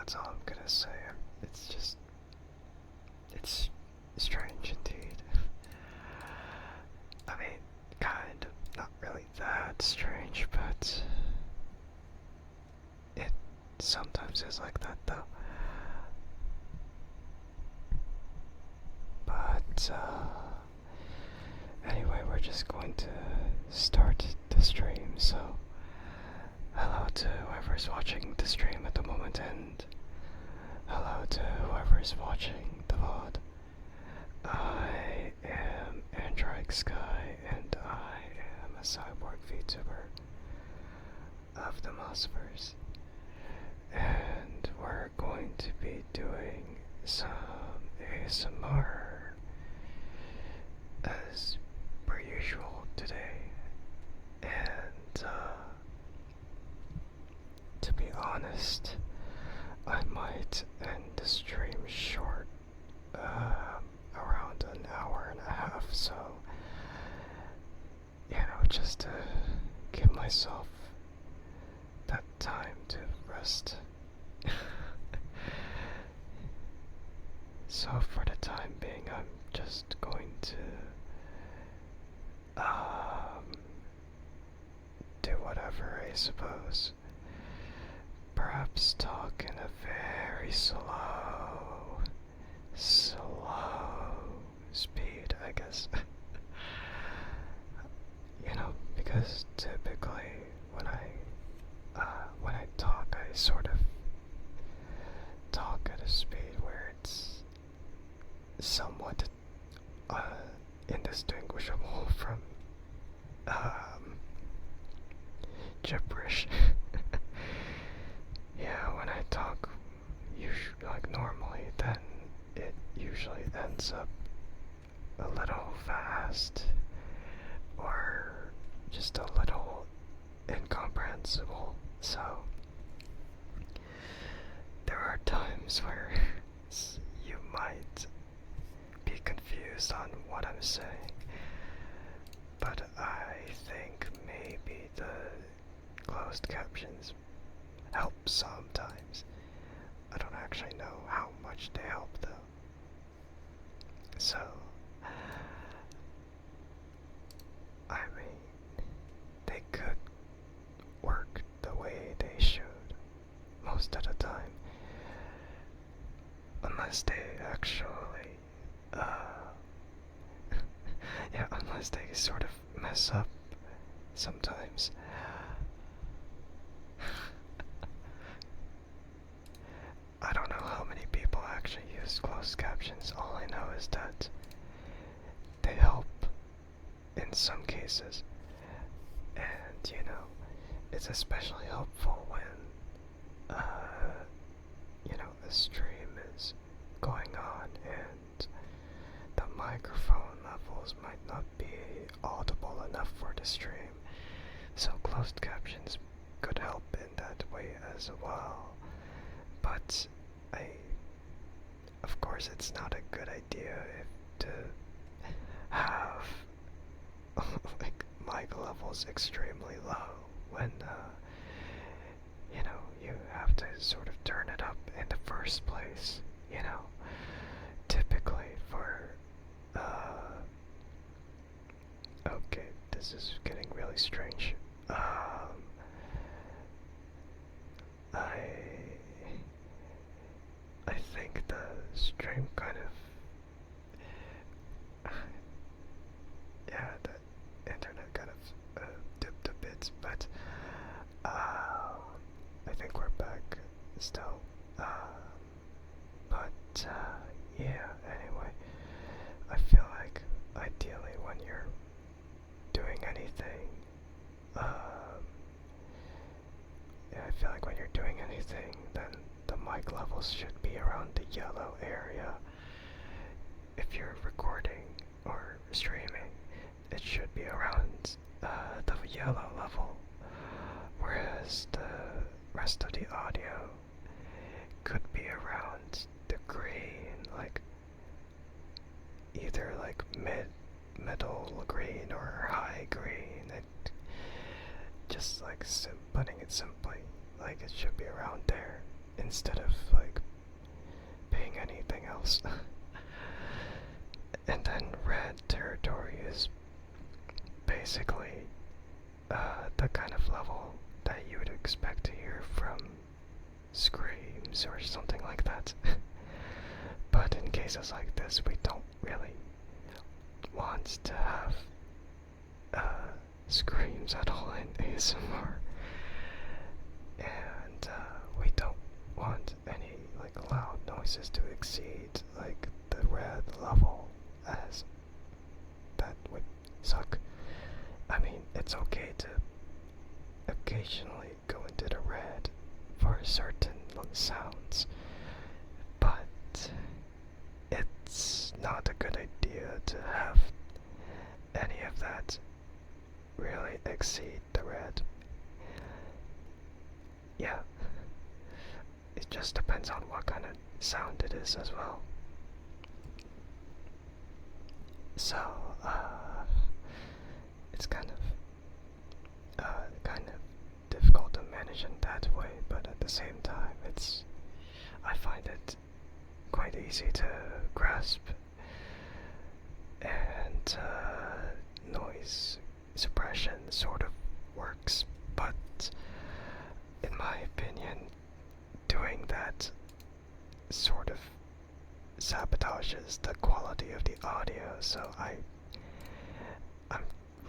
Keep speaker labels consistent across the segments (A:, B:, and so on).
A: That's all I'm gonna say. It's just, it's strange indeed. I mean, kind of, not really that strange, but it sometimes is like that though. But, anyway, we're just going to start the stream, so hello to whoever's watching the stream at the moment, and hello to whoever's watching the VOD. I am Andrike Sky, and I am a cyborg VTuber of the Mossverse. And we're going to be doing some ASMR as per usual today. And to be honest, I might end the stream short, around an hour and a half, so just to give myself that time to rest. So for the time being, I'm just going to do whatever, I suppose. Perhaps talk in a very slow speed, I guess. Because typically when I talk, I sort of talk at a speed where it's somewhat indistinguishable from gibberish. Yeah, when I talk like normally, then it usually ends up a little fast or just a little incomprehensible. So there are times where you might be confused on what I'm saying, but I think maybe the closed captions help sometimes. I don't actually know how much they help though. So, I mean, they could work the way they should most of the time, unless they actually, yeah, unless they sort of mess up sometimes. I don't know how many people actually use closed captions. All I know is that they help in some cases, and it's especially helpful when a stream is going on and the microphone levels might not be audible enough for the stream, so closed captions could help in that way as well. But of course, it's not a good idea to have like mic levels extremely low when you have to sort of turn it up in the first place. Typically for okay, this is getting really strange. I think the stream kind of yeah, the internet kind of dipped a bit, but I think we're back still. But yeah, anyway, I feel like ideally when you're doing anything, yeah, I feel like when you're doing anything, then the mic levels should be around the yellow area. If you're recording or streaming, it should be around the yellow level, whereas the rest of the audio could be around the green, like either like middle green or high green. Just like putting it simply, like it should be around there. instead of like being anything else. And then red territory is basically the kind of level that you would expect to hear from screams or something like that. But in cases like this, we don't really want to have screams at all in ASMR, and we don't want any like loud noises to exceed like the red level, as that would suck. I mean, it's okay to occasionally go into the red for certain sounds, but it's not a good idea to have any of that really exceed the red. Yeah, it just depends on what kind of sound it is as well. So, it's kind of difficult to manage in that way, but at the same time, I find it quite easy to grasp, and noise suppression sort of works, but in my opinion, doing that sort of sabotages the quality of the audio, so I'm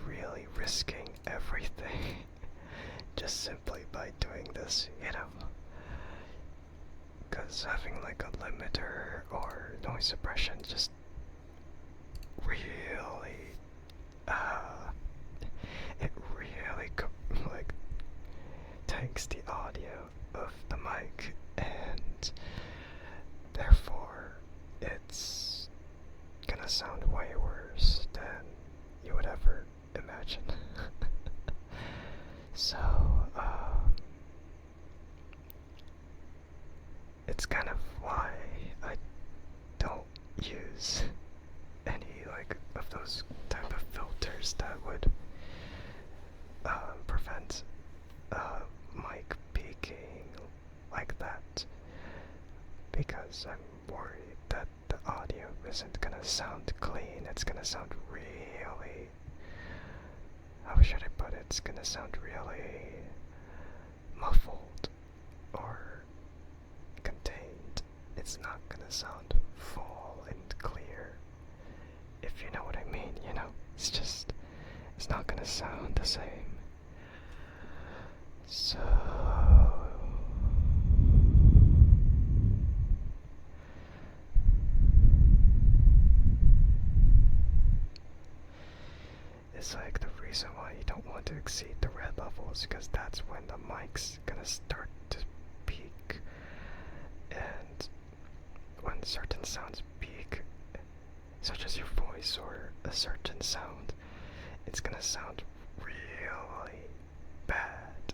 A: really risking everything just simply by doing this, you know? Because having like a limiter or noise suppression just really, it really like takes the audio of the mic, and therefore it's gonna sound way worse than you would ever imagine. So, it's kind of why I don't use any like of those type of filters that would prevent mic peaking like that, because I'm worried that the audio isn't gonna sound clean. It's gonna sound really, how should I put it? It's gonna sound really muffled or contained. It's not gonna sound full and clear, if you know what I mean, you know? It's not gonna sound the same. So, it's like the reason why you don't want to exceed the red levels, because that's when the mic's gonna start to peak, and when certain sounds peak, such as your voice or a certain sound, it's gonna sound really bad.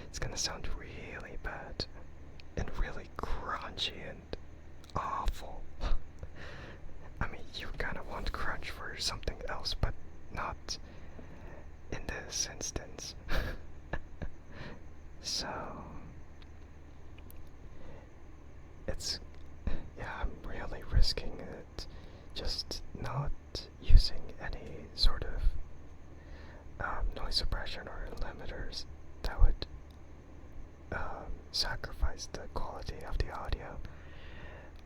A: It's gonna sound really bad and really crunchy and awful. I mean, you kinda want crunch for something else, but not in this instance. So, I'm really risking it, just not using any sort of noise suppression or limiters that would sacrifice the quality of the audio.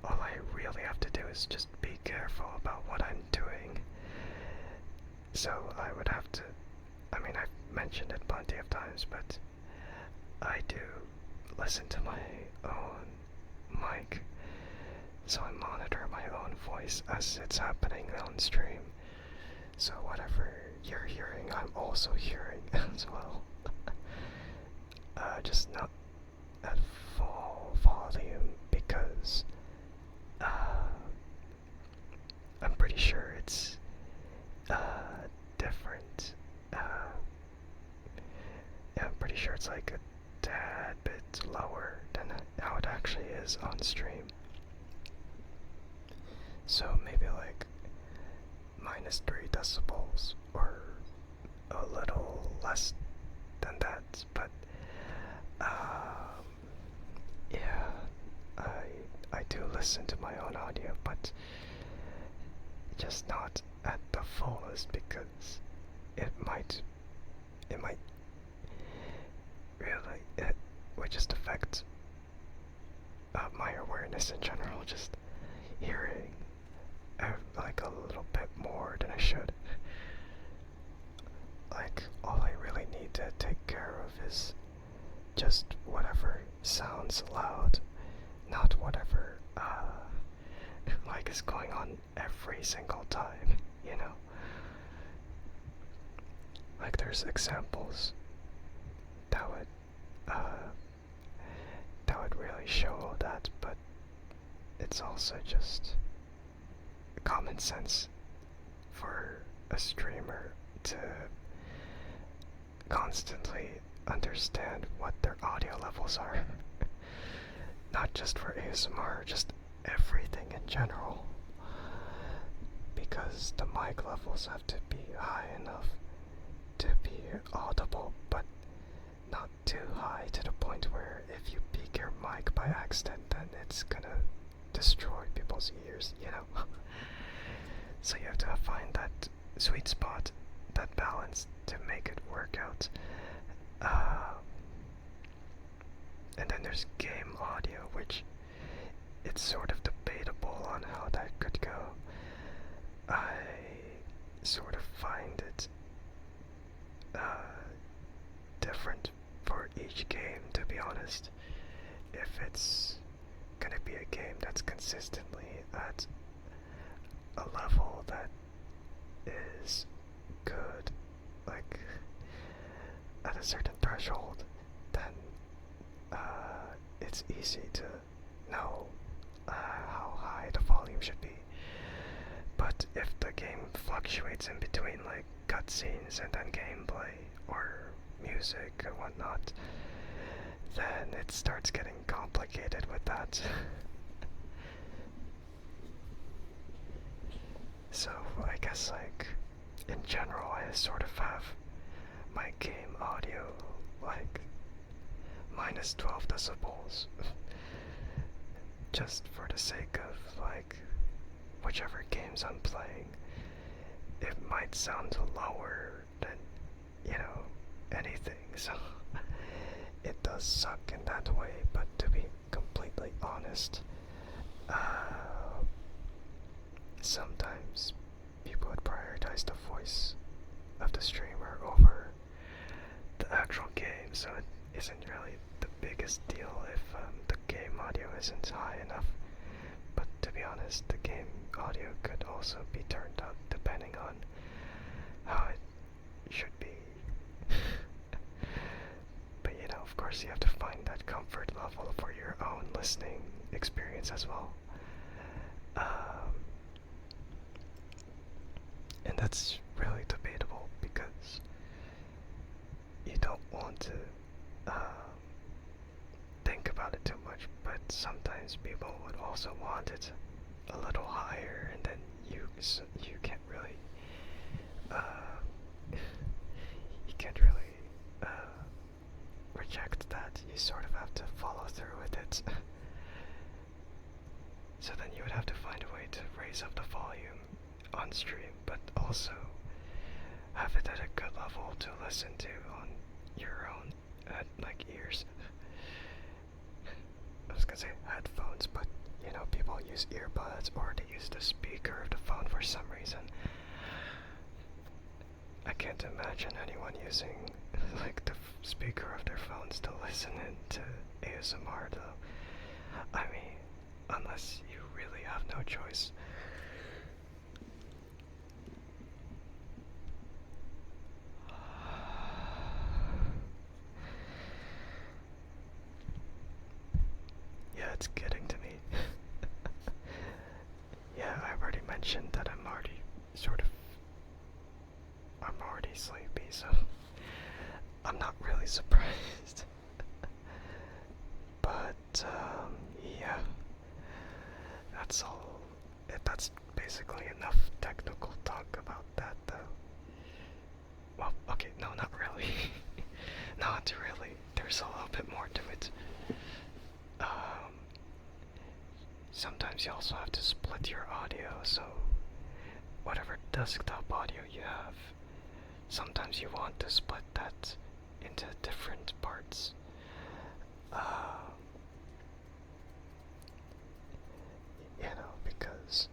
A: All I really have to do is just be careful about what I'm doing. So I would have to, I mean, I've mentioned it plenty of times, but I do listen to my own mic, so I monitor my own voice as it's happening on stream. So whatever you're hearing, I'm also hearing as well. Just not at full volume, because I'm pretty sure it's different. Yeah, I'm pretty sure it's like a tad bit lower than how it actually is on stream. So maybe like -3 decibels or a little less than that, but listen to my own audio, but just not at the fullest because it might really, it would just affect my awareness in general, just hearing like a little bit more than I should. Like, all I really need to take care of is just whatever sounds loud, not whatever like is going on every single time, you know? Like, there's examples that would really show that, but it's also just common sense for a streamer to constantly understand what their audio levels are. Not just for ASMR, just everything in general. Because the mic levels have to be high enough to be audible, but not too high to the point where if you peak your mic by accident, then it's gonna destroy people's ears, you know? So you have to find that sweet spot, that balance to make it work out. And then there's game audio, which it's sort of debatable on how that could go. I sort of find it different for each game, to be honest. If it's gonna be a game that's consistently at a level that is good, like at a certain threshold, then it's easy to know how high the volume should be. But if the game fluctuates in between like cutscenes and then gameplay or music and whatnot, then it starts getting complicated with that. So I guess like in general I sort of have my game audio like minus 12 decibels just for the sake of like whichever games I'm playing. It might sound lower than, you know, anything, so it does suck in that way, but to be completely honest, sometimes people would prioritize the voice of the streamer over the actual game, so it isn't really the biggest deal if the game audio isn't high enough. But to be honest, the game audio could also be turned up depending on how it should be. But you know, of course you have to find that comfort level for your own listening experience as well. And that's really debatable because you don't want to think about it too much, but sometimes people would also want it a little higher, and then you can't really reject that. You sort of have to follow through with it. So then you would have to find a way to raise up the volume on stream, but also have it at a good level to listen to on your own like ears. I was gonna say headphones, but you know, people use earbuds or they use the speaker of the phone for some reason. I can't imagine anyone using like the speaker of their phones to listen to ASMR though. I mean, unless you really have no choice. Yeah, it's getting to me. Yeah, I already mentioned that I'm already sleepy, so I'm not really surprised. But yeah, that's all. That's basically enough technical talk about that, though. Well, okay, no, not really. Not really. There's a little bit more to it. Sometimes sometimes you also have to split your audio, so whatever desktop audio you have, sometimes you want to split that into different parts. Because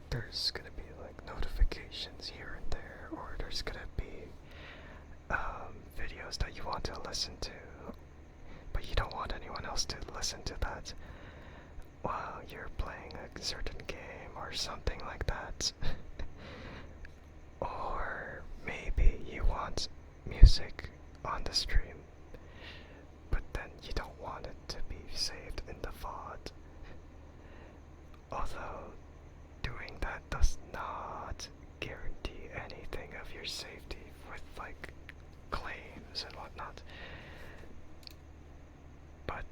A: there's gonna be like notifications here and there, or there's gonna be videos that you want to listen to, but you don't want anyone else to listen to that while you're playing a certain game or something like that. Or maybe you want music on the stream, but then you don't want it to be saved in the VOD. Although doing that does not guarantee anything of your safety with like claims and whatnot. But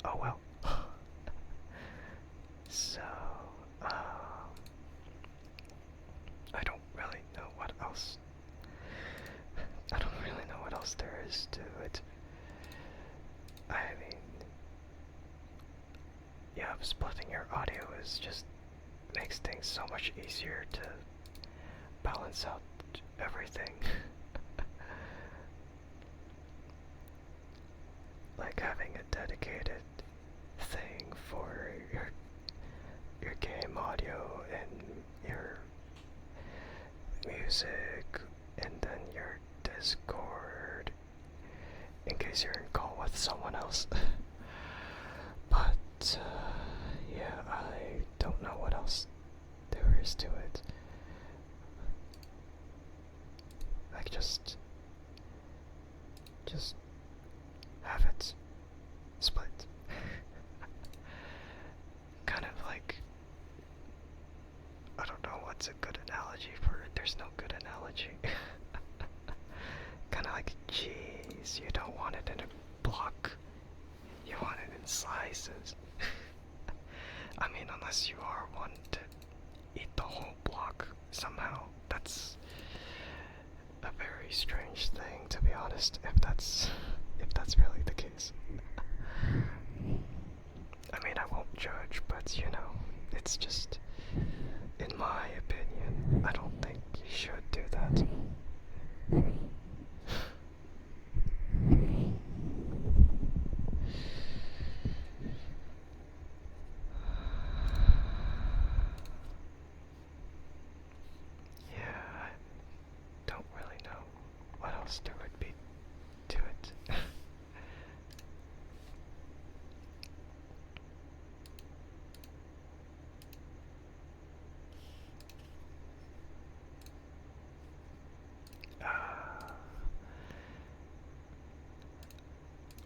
A: oh well. So I don't really know what else. I don't really know what else there is to it. I mean, yeah, splitting your audio is just makes things so much easier to balance out everything. Like having a dedicated thing for your game audio and your music, and then your Discord in case you're in call with someone else. But yeah, I don't know what else there is to it. Like just have it split. Kind of like, I don't know what's a good analogy for it. There's no good analogy. Kind of like cheese. You don't want it in a block. You want it in slices. I mean, unless you are one to eat the whole block somehow. That's a very strange thing, to be honest, if that's really the case. I mean, I won't judge, but you know, it's just, in my opinion, I don't think you should do that. Yeah, I don't really know what else there would be to it.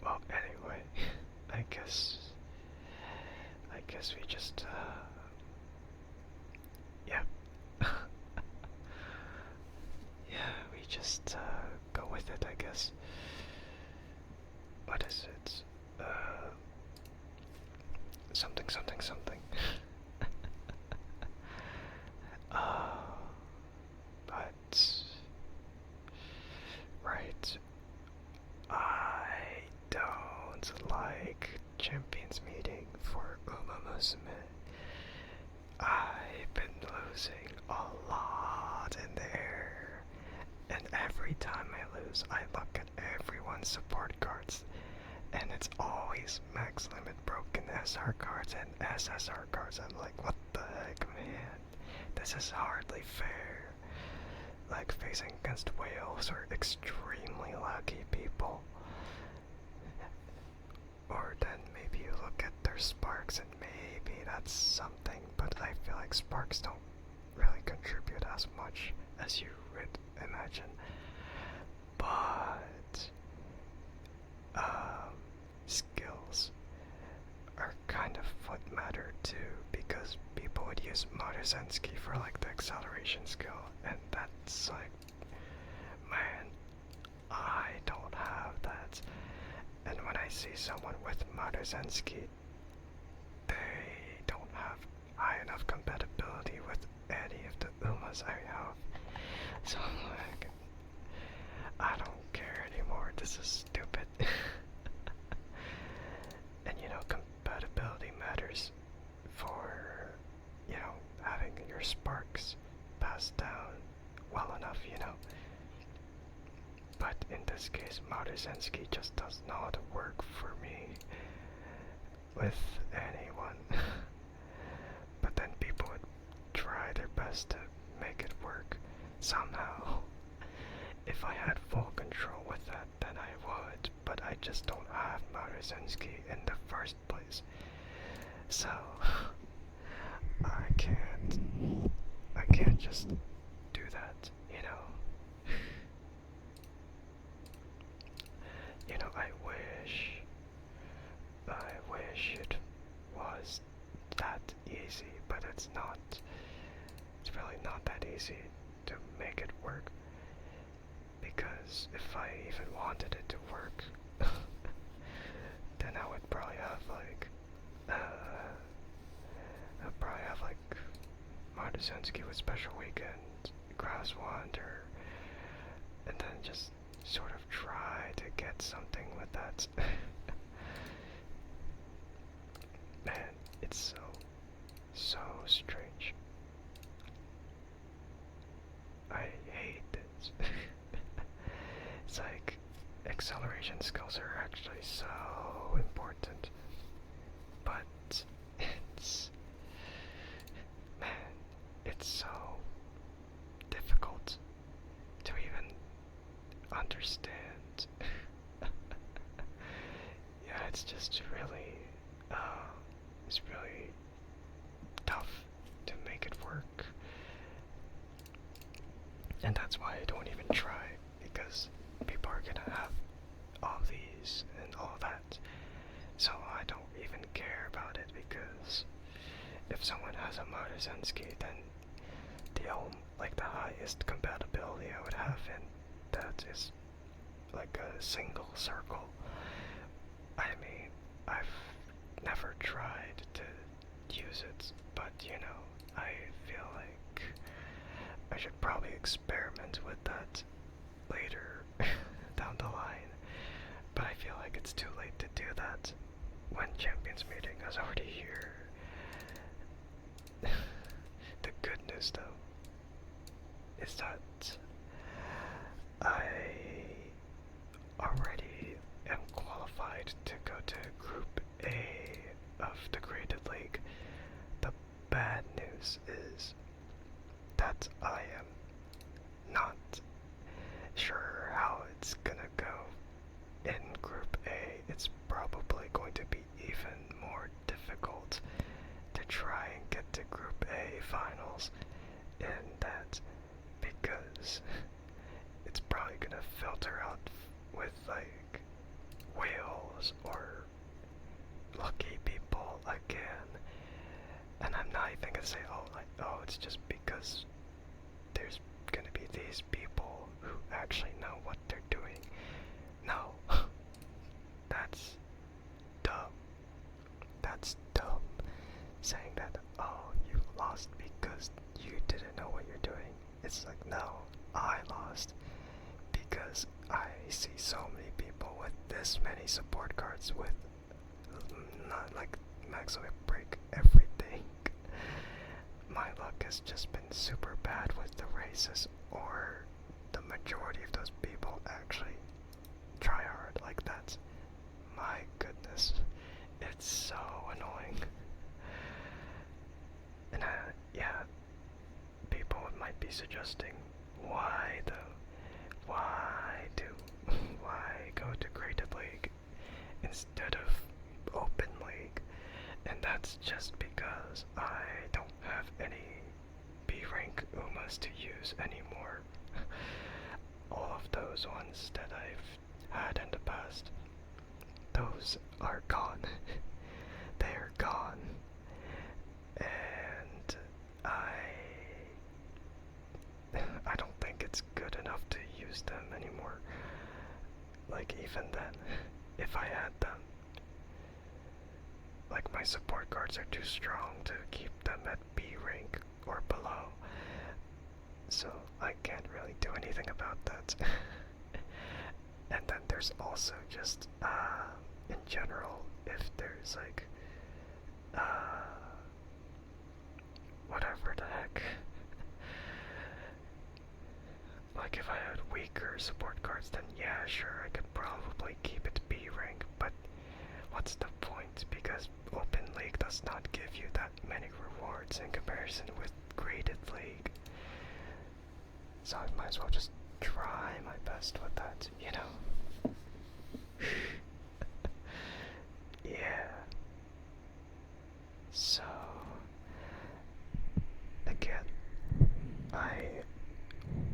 A: Well, anyway, I guess we just, yeah. Yeah, we just, go with it, I guess. What is it? Something, something, something. But, right, I don't like champions meeting for Uma Musume. I've been losing a lot in there, and every time I lose, I look at everyone's support cards, and it's always max limit broken SR cards and SSR cards. I'm like, what the heck, man? This is hardly fair. Like facing against whales or extremely lucky people. Or then maybe you look at their sparks and maybe that's something, but I feel like sparks don't really contribute as much as you would imagine. But skills are kind of what matter too, because people would use Maruzenski for like the acceleration skill, and that's like, man, I don't have that. And when I see someone with Maruzenski, they don't have high enough compatibility with any of the Umas I have. So I'm like, I don't care anymore, this is stupid. And you know, compatibility matters because Maruzenski just does not work for me with anyone. But then people would try their best to make it work somehow. If I had full control with that, then I would, but I just don't have Maruzenski in the first place. So I can't just do that, you know. You know, I wish it was that easy, but it's not. It's really not that easy to make it work. Because if I even wanted it to work, then I would probably have like, Maruzenski with Special Weekend, Grass Wander, and then just sort of try to get something with that. Man, it's so strange. I hate this. It's like, acceleration skills are actually so important, but it's so difficult to even understand. Yeah, it's just really, it's really tough to make it work. And that's why I don't even try, because people are gonna have all these and all that. So I don't even care about it, because if someone has a Maruzenski, then the highest compatibility I would have in that is like a single circle. I mean, I've never tried to use it, but you know, I feel like I should probably experiment with that later down the line. But I feel like it's too late to do that when Champions Meeting is already here. The good news, though, is that I already am qualified to go to Group A of the Graded League. The bad news is that I am not sure how it's gonna go in Group A. It's probably going to be even more difficult to try and get to Group A finals in that, because it's probably gonna filter out with like whales or lucky people again. And I'm not even gonna say, oh, it's just because there's gonna be these people who actually know what they're doing. No. That's dumb. That's dumb. Saying that, oh, you lost because you didn't know what you're doing. It's like, no, I lost because I see so many people with this many support cards with not like maximum break everything. My luck has just been super bad with the races, or the majority of those people actually try hard like that. My goodness, it's so annoying. And yeah, people might be suggesting, why though? Why go to Graded League instead of Open League? And that's just because I don't have any B rank Umas to use anymore. All of those ones that I've had in the past, those are gone. They are gone. And I don't think it's good enough to use them anymore. Like, even then, if I had them, like, my support cards are too strong to keep them at B rank or below. So I can't really do anything about that. And then there's also just, in general, if there's like, whatever the heck. Like if I had weak weaker support cards, then yeah, sure, I could probably keep it B rank, but what's the point? Because Open League does not give you that many rewards in comparison with Graded League. So I might as well just try my best with that, you know? Yeah. So, again, I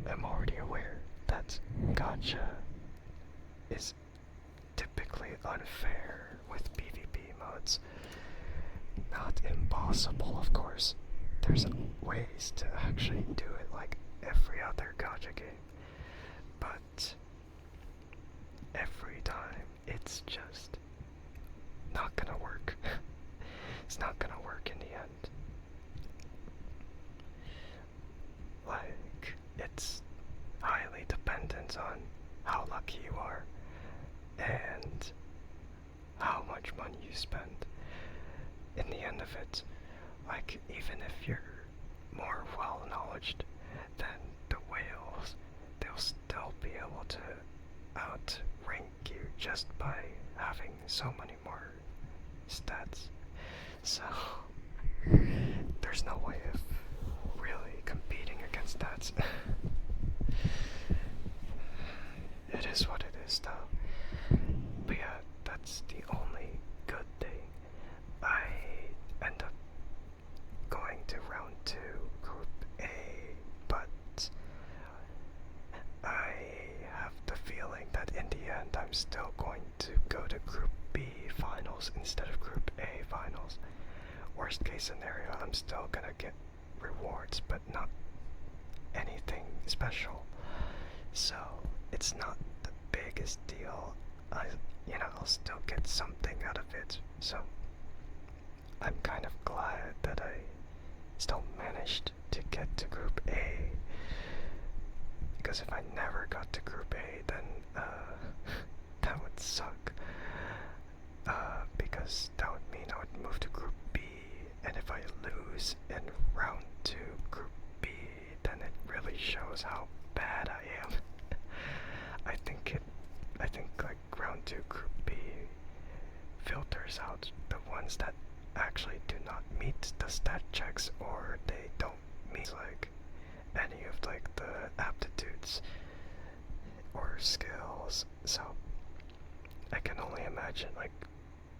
A: am already aware that gacha is typically unfair with PvP modes. Not impossible, of course. There's ways to actually do it like every other gacha game, but every time it's just not gonna work. It's not gonna work in the end. Like, it's highly dependent on how lucky you are and how much money you spend. In the end of it, like, even if you're more well-knowledged than the whales, they'll still be able to outrank you just by having so many more stats. So, there's no way of really competing against that. It is what it is, though. But yeah, that's the only good thing. I end up going to round 2, Group A, but I have the feeling that in the end I'm still going to go to Group B finals instead of Group A finals. Worst case scenario, I'm still gonna get rewards, but not anything special. So it's not the biggest deal. I'll still get something out of it. So I'm kind of glad that I still managed to get to Group A. Because if I never got to Group A, then that would suck. Because that would mean I would move to Group B, and if I lose in round 2 Group B, then it really shows how bad I am. I think like round 2 Group B filters out the ones that actually do not meet the stat checks, or they don't meet like any of like the aptitudes or skills. So I can only imagine like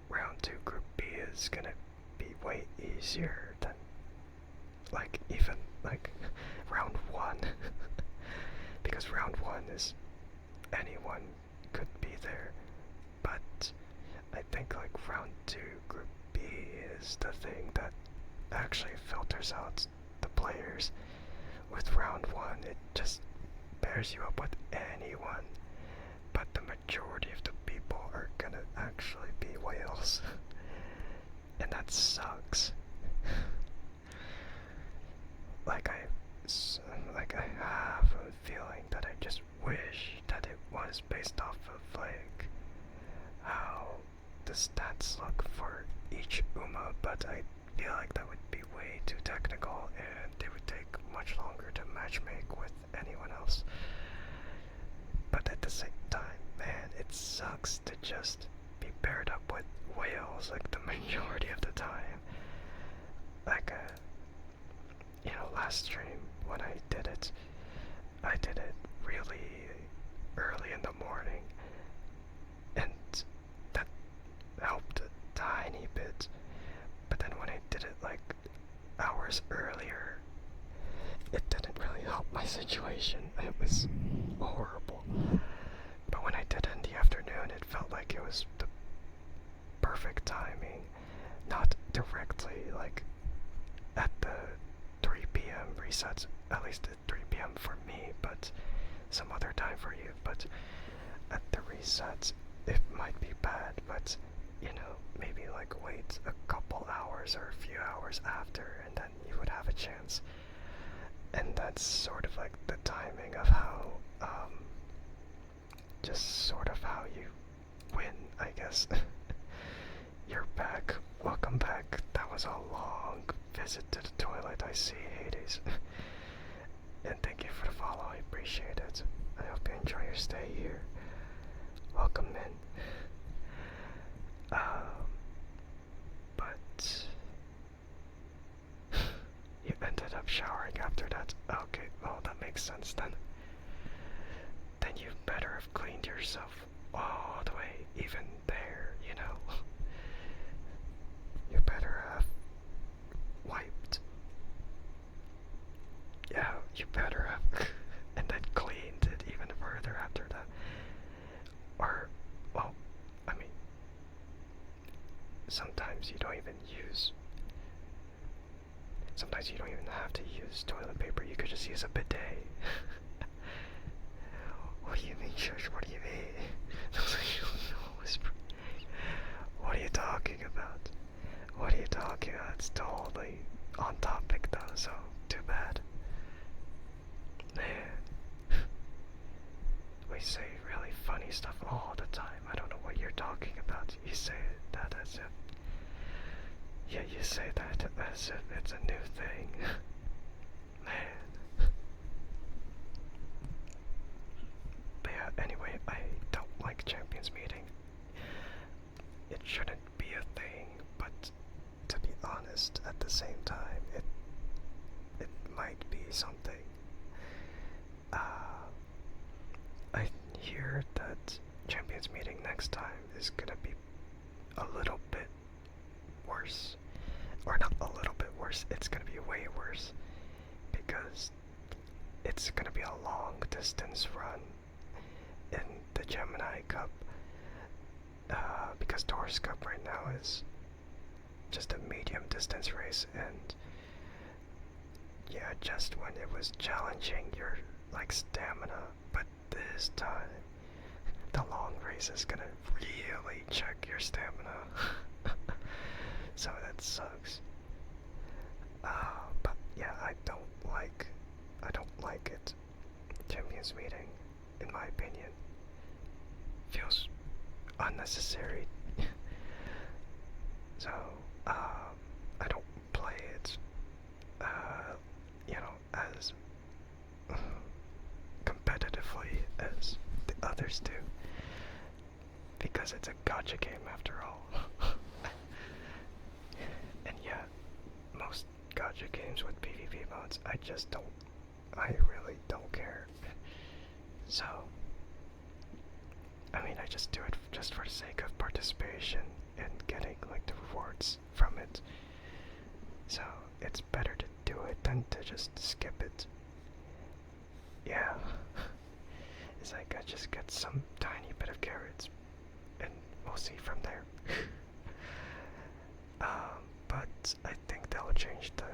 A: round 2 Group B is gonna be way easier than like even like round 1 because round 1 is anyone could be there, but I think like round 2 Group B is the thing that actually filters out the players. With round 1 it just pairs you up with anyone, but the majority of the people are gonna actually be whales. And that sucks. Like I have a feeling that I just wish that it was based off of like how the stats look for each UMA, but I feel like that would be way too technical and it would take much longer to matchmake with anyone else. But at the same time, man, it sucks to just be paired up with whales like the majority of the time. Like, last stream when I did it really early in the morning, and that helped a tiny bit. But then when I did it like hours earlier, it didn't really help my situation. It was horrible. But when I did it in the afternoon, it felt like it was the perfect timing. Not directly like at the 3 p.m. resets, at least at 3 p.m. for me, but some other time for you. But at the resets, it might be bad, but maybe like wait a couple hours or a few hours after, and then you would have a chance. And that's sort of like the timing of how, just sort of how you win, I guess. You're back. Welcome back. That was a long visit to the toilet. I see, Hades. And thank you for the follow. I appreciate it. I hope you enjoyed your stay here. Welcome in. But you ended up showering after that. Okay, well that makes sense then. Then you better have cleaned yourself all the way, even there, you know. You better have wiped. Yeah, you better have, and then cleaned it even further after that. Or, well, I mean, sometimes you don't even have to use toilet paper. You could just use a bidet. What do you mean, Shush? What do you mean? What are you talking about? What are you talking about? It's totally on topic though, so too bad. Man. We say really funny stuff all the time. I don't know what you're talking about. You say that as if... Yeah, you say that as if it's a new thing. Man. But yeah, anyway, I don't like Champions Meeting. It shouldn't be a thing, but to be honest, at the same time, it might be something. I hear that Champions Meeting next time is gonna be a little bit worse. Or not a little bit worse, it's gonna be way worse. Because it's gonna be a long distance run in the Gemini Cup. Because Taurus Cup right now is just a medium distance race, and yeah, just when it was challenging your like stamina, but this time the long race is gonna really check your stamina. So that sucks. But yeah, I don't like it. Champions Meeting, in my opinion, feels unnecessary. So I don't play it you know, as competitively as the others do, because it's a gacha game after all. And yeah, most gacha games with PvP modes, I really don't care. So I mean, I just do it just for the sake of participation and getting like the rewards from it. So it's better to do it than to just skip it. Yeah. It's like I just get some tiny bit of carrots and we'll see from there. But I think they'll change the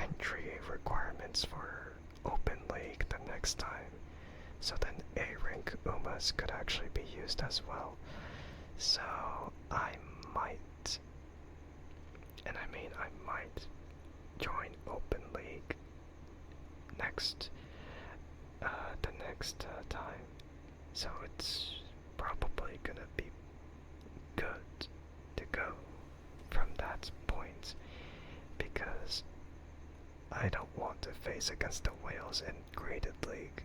A: entry requirements for Open League the next time. So then A-rank Umas could actually be used as well. So I might, and I mean I might, join Open League the next time. So it's probably gonna be good to go from that point, because I don't want to face against the whales in Graded League.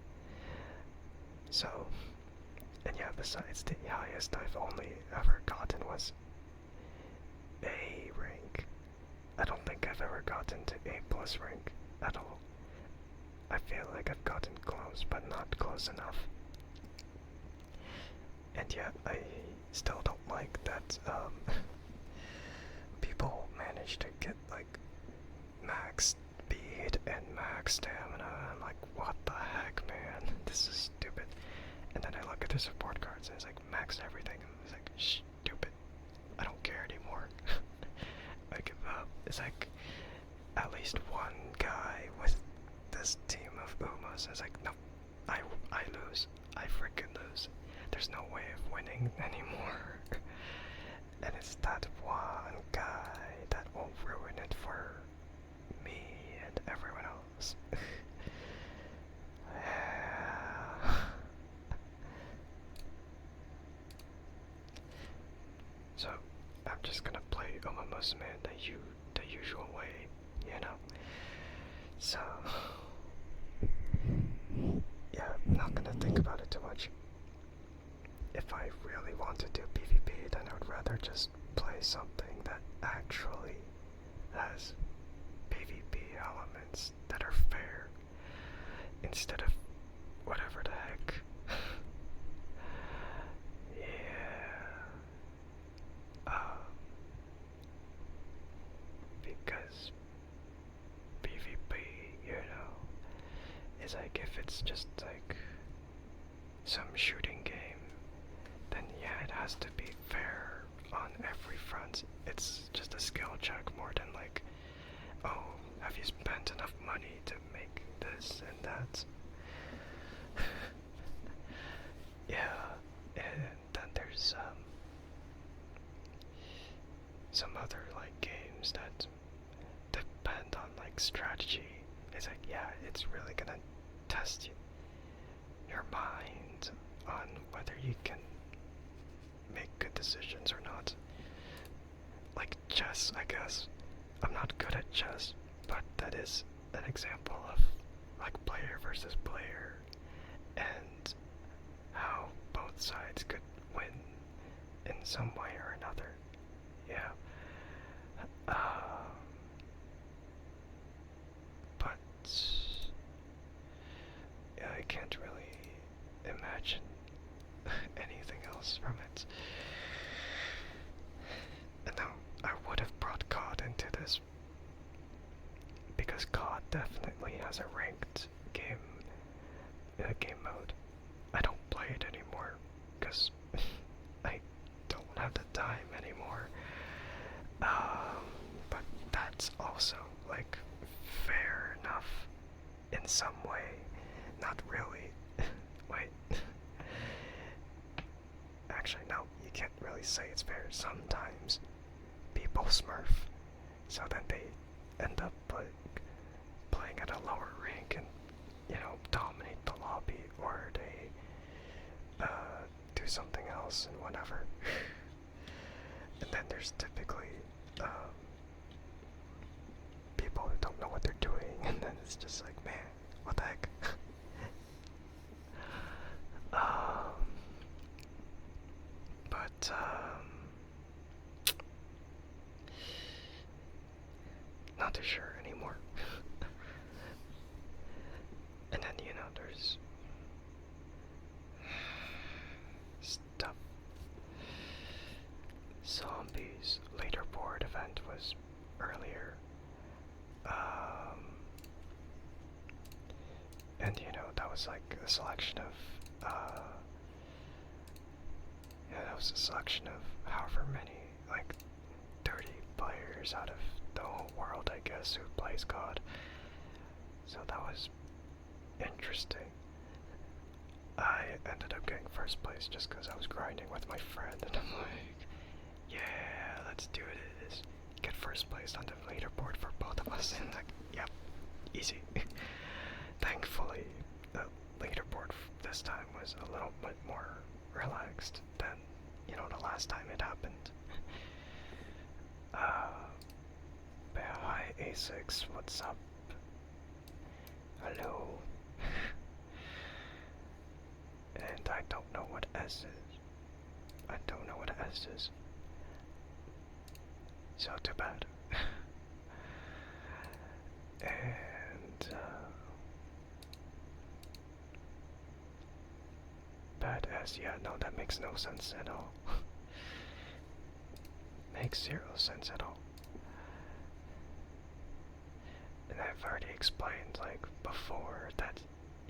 A: So, and yeah, besides, the highest I've only ever gotten was A rank. I don't think I've ever gotten to A plus rank at all. I feel like I've gotten close, but not close enough. And yet, I still don't like that people manage to get like max speed and max stamina. I'm like, what the heck, man? This is stupid. And then I look at the support cards and it's like max everything. It's like stupid. I don't care anymore. I give up. It's like at least one guy with this team of Umas is like, no, I lose. I freaking lose. There's no way of winning anymore. And it's that one guy that will ruin it for me and everyone else. So I'm just gonna play Uma Musume the usual way, you know. So yeah, I'm not gonna think about it too much. If I really want to do PvP, then I would rather just play something that actually has PvP elements that are fair instead of whatever the heck. Yeah. Because PvP, you know, is like if it's just like some shooting game, then yeah, it has to be fair on every front. It's just a skill check more than like, oh, have you spent enough money to make this and that? Yeah, and then there's some other like games that depend on like strategy. It's like, yeah, it's really gonna test your mind on whether you can make good decisions or not. Like chess, I guess. I'm not good at chess, but that is an example of like player versus player and how both sides could win in some way or another. Yeah. But yeah, I can't really imagine anything else from it. And now I would have brought COD into this because COD definitely has a ranked game mode. I don't play it anymore because I don't have the time anymore. But that's also like fair enough in some way. Not really. Wait. Actually, no, you can't really say it's fair. Sometimes people smurf, so then they end up like playing at a lower rank and, you know, dominate the lobby, or they do something else and whatever. And then there's typically people who don't know what they're doing, and then it's just like, man, what the heck? But not too sure anymore. And then, you know, there's stuff. Zombies leaderboard event was earlier. And you know, that was like a selection of that was a selection of however many, like 30 players out of the whole world, I guess, who plays COD. So that was interesting. I ended up getting first place just because I was grinding with my friend, and I'm like, yeah, let's do this. Get first place on the leaderboard for both of us, and like, yep, easy. Thankfully, the leaderboard this time was a little bit more relaxed than, you know, the last time it happened. But hi A6, what's up? Hello. And I don't know what S is. I don't know what S is. So too bad. And bad S, yeah, no, that makes no sense at all. Makes zero sense at all. And I've already explained, like, before that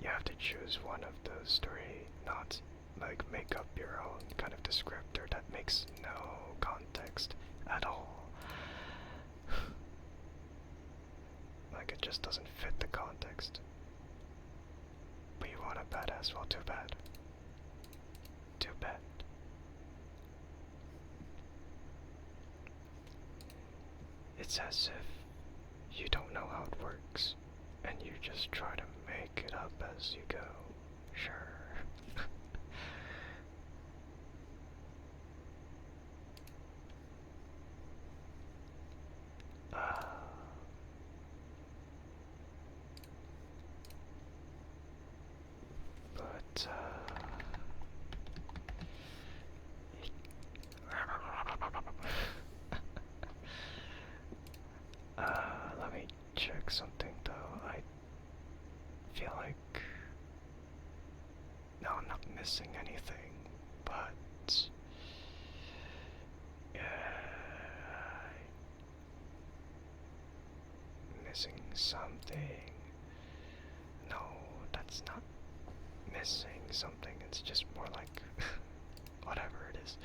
A: you have to choose one of those three, not, like, make up your own kind of descriptor that makes no context at all. Like, it just doesn't fit the context. But you want a badass, well, too bad. Too bad. It's as if you don't know how it works, and you just try to make it up as you go. Sure. But missing anything, but missing something. No, that's not missing something, it's just more like whatever it is.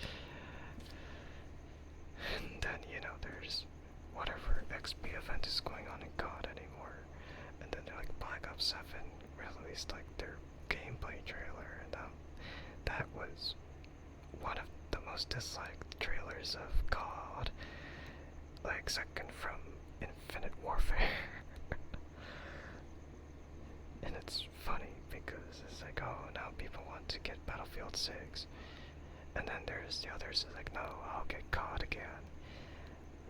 A: And then, you know, there's whatever XP event is going on in COD anymore. And then they're like Black Ops 7 released like their gameplay trailer, and that was one of the most disliked trailers of COD, like second from Infinite Warfare. And it's funny because it's like, oh, now people want to get Battlefield 6. And then there's the others who's like, no, I'll get COD again.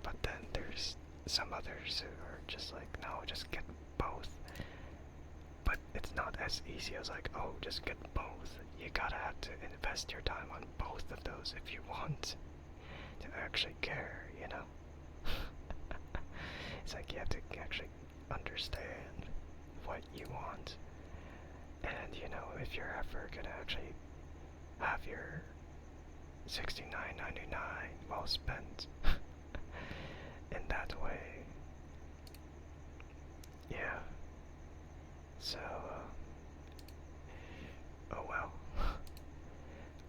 A: But then there's some others who are just like, no, just get both. But it's not as easy as like, oh, just get both. You gotta have to invest your time on both of those if you want to actually care, you know? It's like you have to actually understand what you want. And, you know, if you're ever gonna actually have your $69.99 well spent in that way, yeah. So, oh well.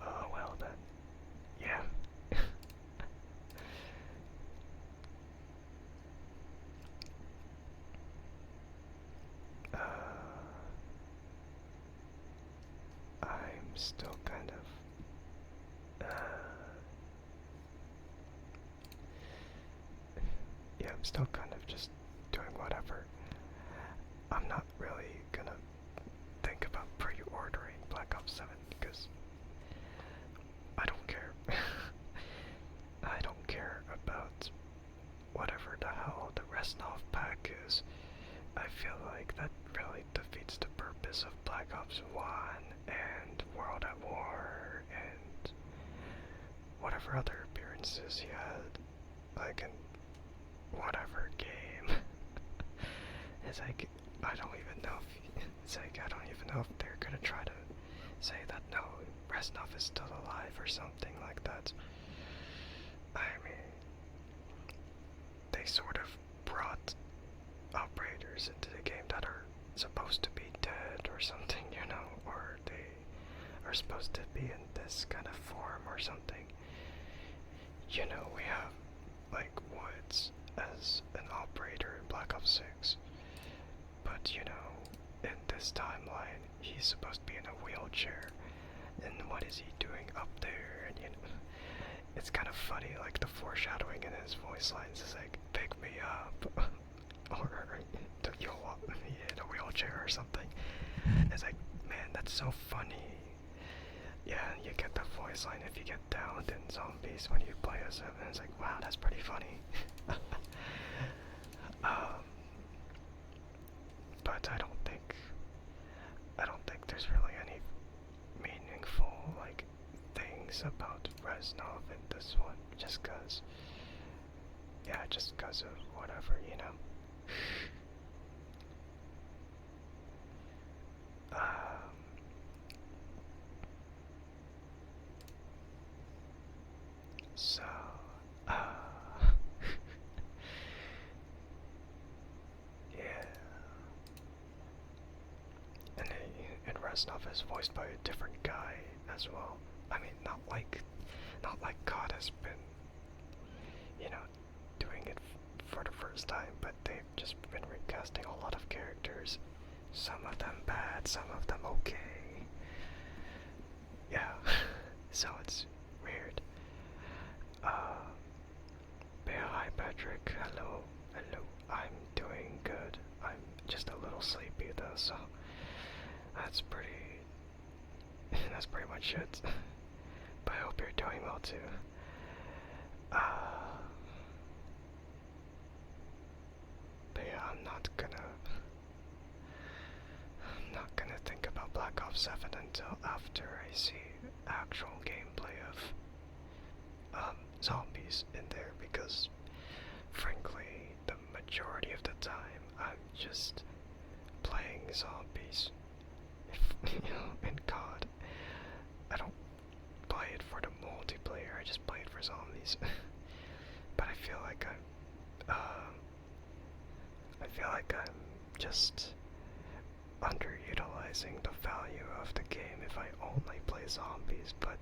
A: Oh well then. Yeah. I'm still kind of, yeah, I'm still kind of just doing whatever. I'm not really gonna think about pre-ordering Black Ops 7 because I don't care. I don't care about whatever the hell the Resnov pack is. I feel like that really defeats the purpose of Black Ops 1 and World at War and whatever other appearances he had, like in whatever game. It's like, I don't even know if, it's like, I don't even know if they're gonna try to say that, no, Reznov is still alive or something like that. I mean, they sort of brought operators into the game that are supposed to be dead or something, you know, or they are supposed to be in this kind of form or something. You know, we have, like, Woods as an operator in Black Ops 6. But, you know, in this timeline, he's supposed to be in a wheelchair. And what is he doing up there? And, you know, it's kind of funny, like, the foreshadowing in his voice lines is like, pick me up. Or, you'll be in a wheelchair or something. It's like, man, that's so funny. Yeah, you get the voice line if you get downed in zombies when you play as him, and it's like, wow, that's pretty funny. But I don't think there's really any meaningful, like, things about Reznov in this one, just cause of whatever, you know. So, yeah. And Reznov is voiced by a different guy as well. I mean, not like COD has been, you know, doing it for the first time, but they've just been recasting a lot of characters. Some of them bad, some of them okay. Yeah, so it's weird. Yeah, hi Patrick, hello. I'm doing good. I'm just a little sleepy though, so that's pretty much it. But I hope you're doing well too. But yeah, I'm not gonna think about Black Ops 7 until after I see actual gameplay of zombies in there, because frankly the majority of the time I'm just playing zombies, if, you know, in COD. for zombies. But I feel like I'm just underutilizing the value of the game if I only play zombies, but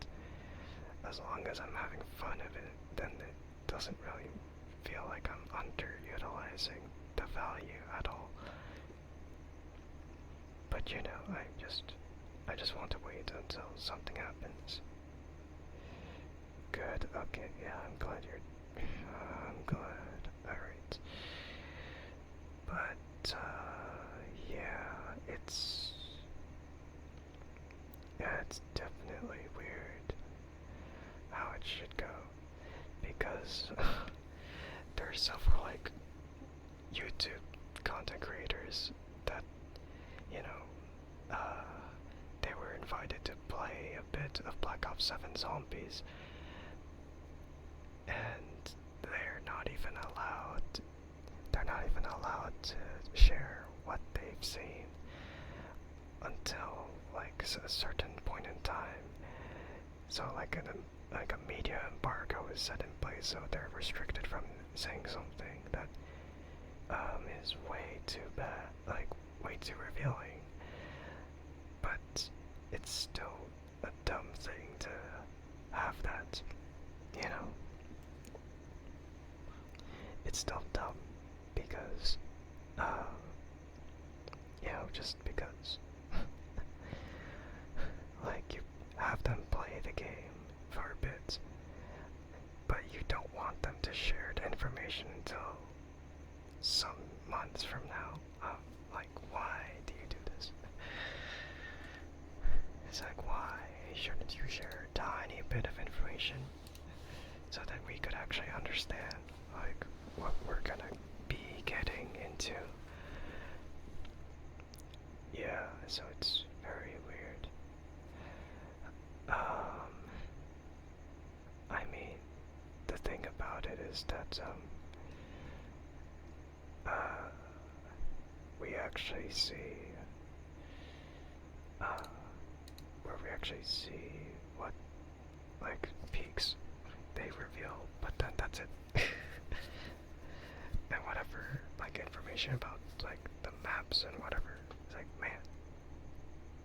A: as long as I'm having fun of it, then it doesn't really feel like I'm underutilizing the value at all. But you know, I just want to wait until something happens. Good, okay, yeah, I'm glad I'm glad, alright. But, yeah, it's definitely weird how it should go, because there's several, like, YouTube content creators that, you know, they were invited to play a bit of Black Ops 7 Zombies, and they're not even allowed to share what they've seen until like a certain point in time. So like a media embargo is set in place, so they're restricted from saying something that is way too bad, like way too revealing. But it's still a dumb thing to have that, you know. It's still dumb because, you know, just because. Like, you have them play the game for a bit, but you don't want them to share the information until some months from now. Like, why do you do this? It's like, why shouldn't you share a tiny bit of information so that we could actually understand, like, what we're gonna be getting into? Yeah, so it's very weird. I mean, the thing about it is that, we actually see, where we actually see what, like, peaks they reveal, but then that's it. And whatever, like, information about, like, the maps and whatever, it's like, man,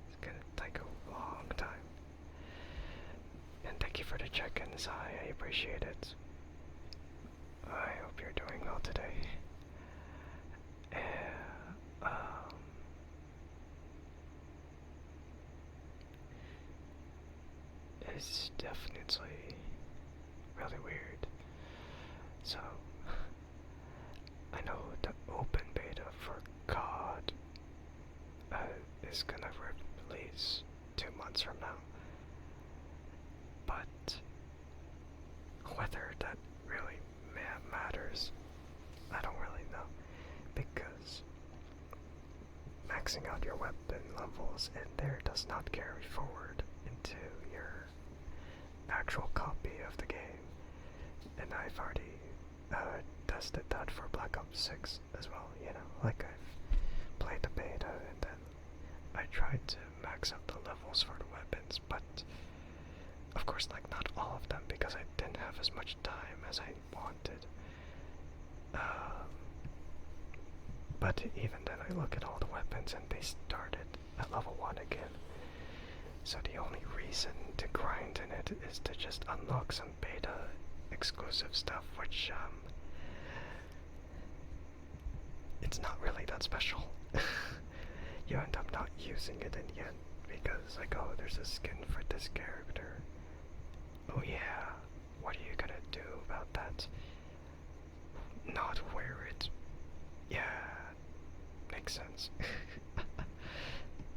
A: it's gonna take a long time. And thank you for the check-ins, I appreciate it. I hope you're doing well today. It's definitely really weird. So, I know the open beta for COD is gonna release 2 months from now, but whether that really matters, I don't really know, because maxing out your weapon levels in there does not carry forward into your actual copy of the game, and I've already tested that for Black Ops 6 as well, you know, like I've played the beta and then I tried to max out the levels for the weapons, but of course, like, not all of them, because I didn't have as much time as I wanted. But even then, I look at all the weapons and they started at level 1 again. So the only reason to grind in it is to just unlock some beta exclusive stuff, which, it's not really that special. You end up not using it in the end, because, like, oh, there's a skin for this character. Oh yeah, what are you gonna do about that? Not wear it. Yeah, makes sense.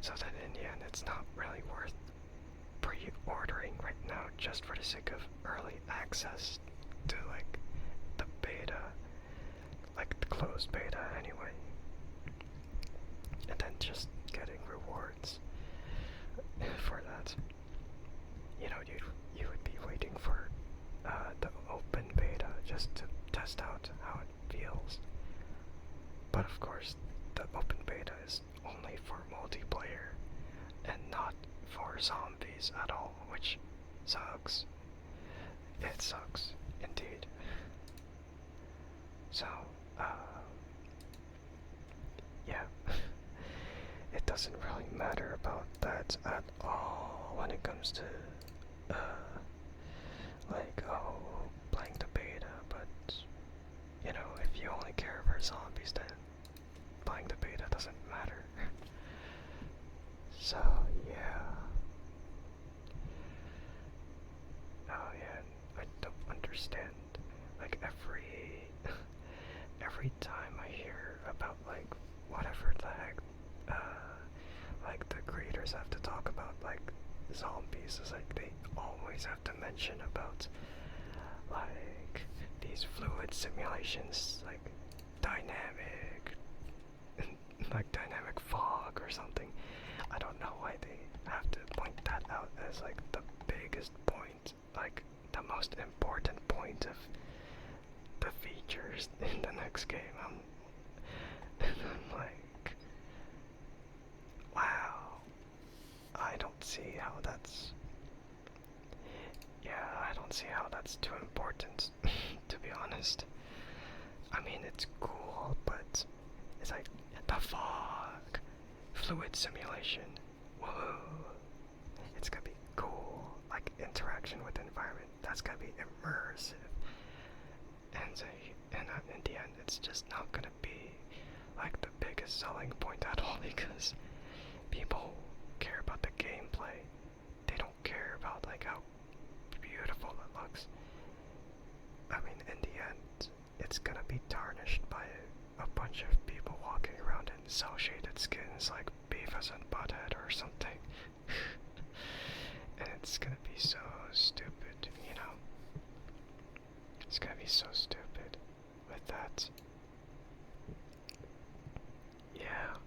A: So then in the end, it's not really worth pre-ordering right now just for the sake of early access to, like, the beta, like the closed beta anyway, and then just getting rewards for that. You know, you would be waiting for the open beta just to test out how it feels. But of course, the open beta is only for multiplayer and not for zombies at all, which sucks. It sucks, indeed. So, yeah, it doesn't really matter about that at all when it comes to, like, oh, playing the beta, but, you know, if you only care for zombies, then playing the beta doesn't matter. So, yeah. Oh, yeah, I don't understand. Like, every time I hear about, like, whatever the heck, like, the creators have to talk about, like, zombies, it's like they always have to mention about, like, these fluid simulations, like, dynamic, like, dynamic fog or something. I don't know why they have to point that out as, like, the biggest point, like, the most important point of the features in the next game. And I'm like, wow, I don't see how that's, yeah, I don't see how that's too important, to be honest. I mean, it's cool, but it's like, the fog, fluid simulation, whoa, it's gonna be cool, like, interaction with the environment, that's gonna be immersive. And in the end, it's just not gonna be like the biggest selling point at all, because people care about the gameplay. They don't care about, like, how beautiful it looks. I mean, in the end, it's gonna be tarnished by a bunch of people walking around in cel shaded skins like Beavis and Butthead or something. And it's gonna be so stupid, you know? It's gonna be so stupid with that. Yeah.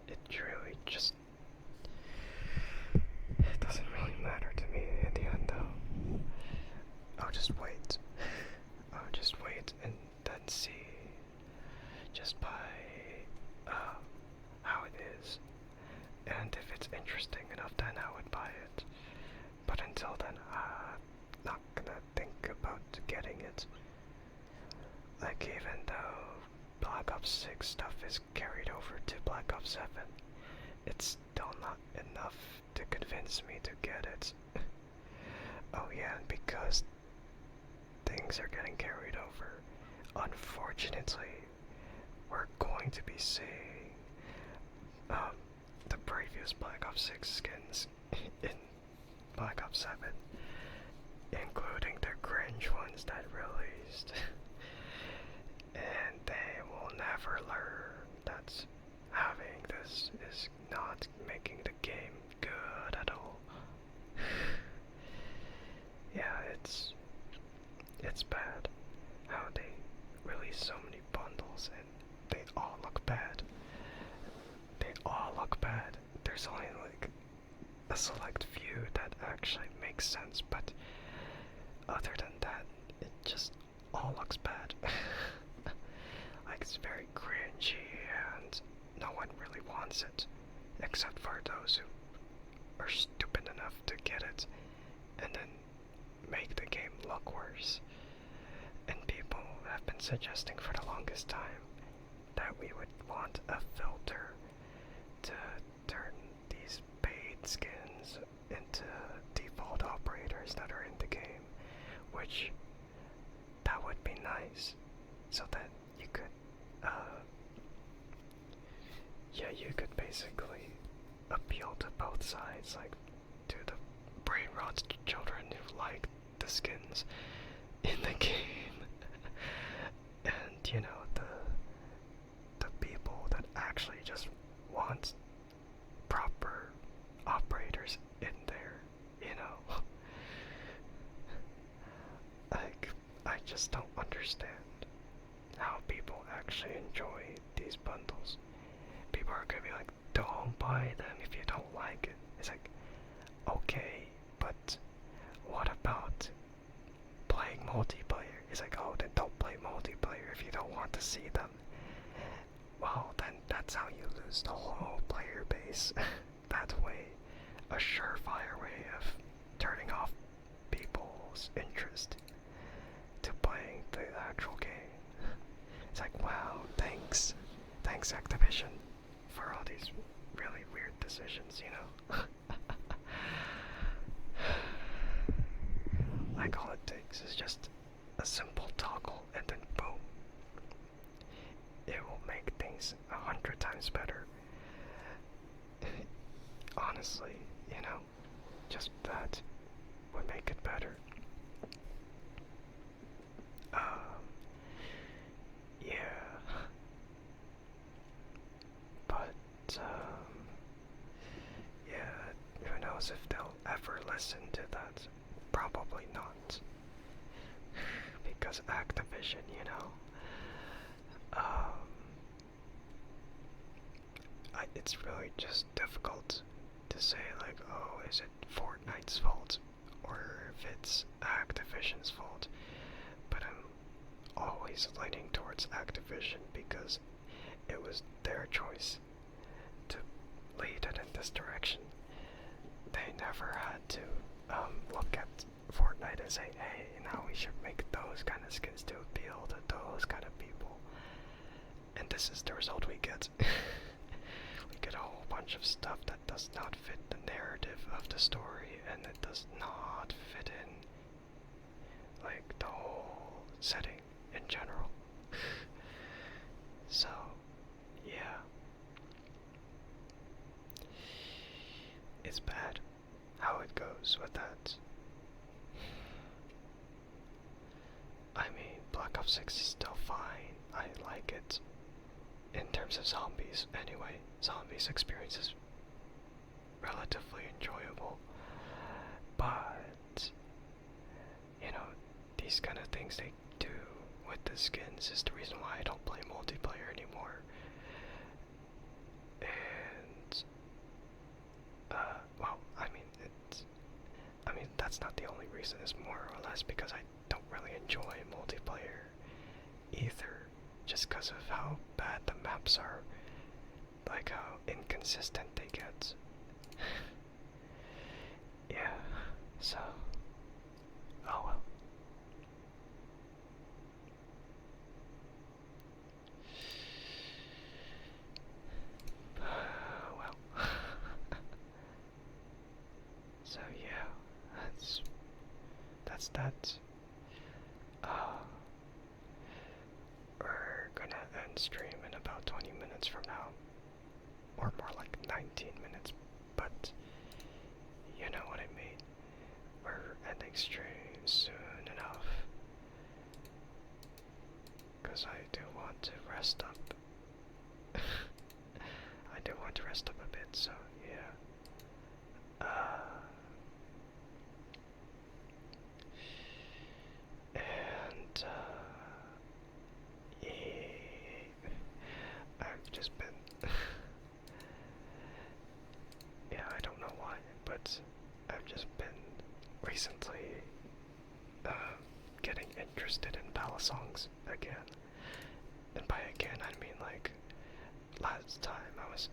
A: It really just, it doesn't really matter to me in the end, though. I'll just wait. I'll just wait and then see, just by how it is. And if it's interesting enough, then I would buy it. But until then, I'm not gonna think about getting it. Like, even though Black Ops 6 stuff is carried over to Black Ops 7, it's still not enough to convince me to get it. Oh yeah, and because things are getting carried over, unfortunately, we're going to be seeing the previous Black Ops 6 skins in Black Ops 7, including the cringe ones that released. And they will never learn that having this is not making the game good at all. Yeah, it's bad how they release so many bundles and they all look bad. They all look bad. There's only like a select few that actually makes sense, but other than that, it just all looks bad. Like, it's very cringy and no one really wants it, except for those who are stupid enough to get it and then make the game look worse. And people have been suggesting for the longest time that we would want a filter to turn these paid skins into default operators that are in the game, which that would be nice, so that you could you could basically appeal to both sides, like to the brain rot children who like the skins in the game, and, you know, the people that actually just want proper operators in there, you know. Like, I just don't understand how people actually enjoy these bundles. People are gonna be like, don't buy them if you don't like it. It's like, okay, but what about playing multiplayer? It's like, oh, then don't play multiplayer if you don't want to see them. Well, then that's lose the whole player base that way. A surefire way of turning off people's interest to playing the actual game. It's like, wow, thanks Activision for all these really weird decisions, you know? Like all it takes is just a simple toggle and then boom. It will make things 100 times better. Honestly, you know, just that would make it better. Yeah. But, yeah, who knows if they'll ever listen to that. Probably not. Because Activision, you know, it's really just difficult to say, like, oh, is it Fortnite's fault or if it's Activision's fault. But I'm always leaning towards Activision because it was their choice to lead it in this direction. They never had to look at Fortnite and say, hey, now we should make those kind of skins to appeal to those kind of people. And this is the result we get. We get a whole bunch of stuff that does not fit the narrative of the story, and it does not fit in, like, the whole setting in general. So, yeah. It's bad how it goes with that. I mean, Black Ops 6 is still fine. I like it. In terms of zombies, anyway. Zombies experience is relatively enjoyable. But, you know, these kind of things they do with the skins is the reason why I don't play multiplayer anymore. And, well, I mean, that's not the only reason. It's more or less because I don't really enjoy multiplayer either, just because of how bad the maps are, like how inconsistent they get. Yeah, so, oh well. Well. So yeah, that's that. We're gonna end stream in about 20 minutes from now, or more like 19 minutes, but you know what I mean. We're ending stream soon enough, because I do want to rest up. I do want to rest up a bit, so yeah. And yeah, I've just been yeah, I don't know why, but I've just been recently getting interested in ballad songs again. And by again, I mean like last time I was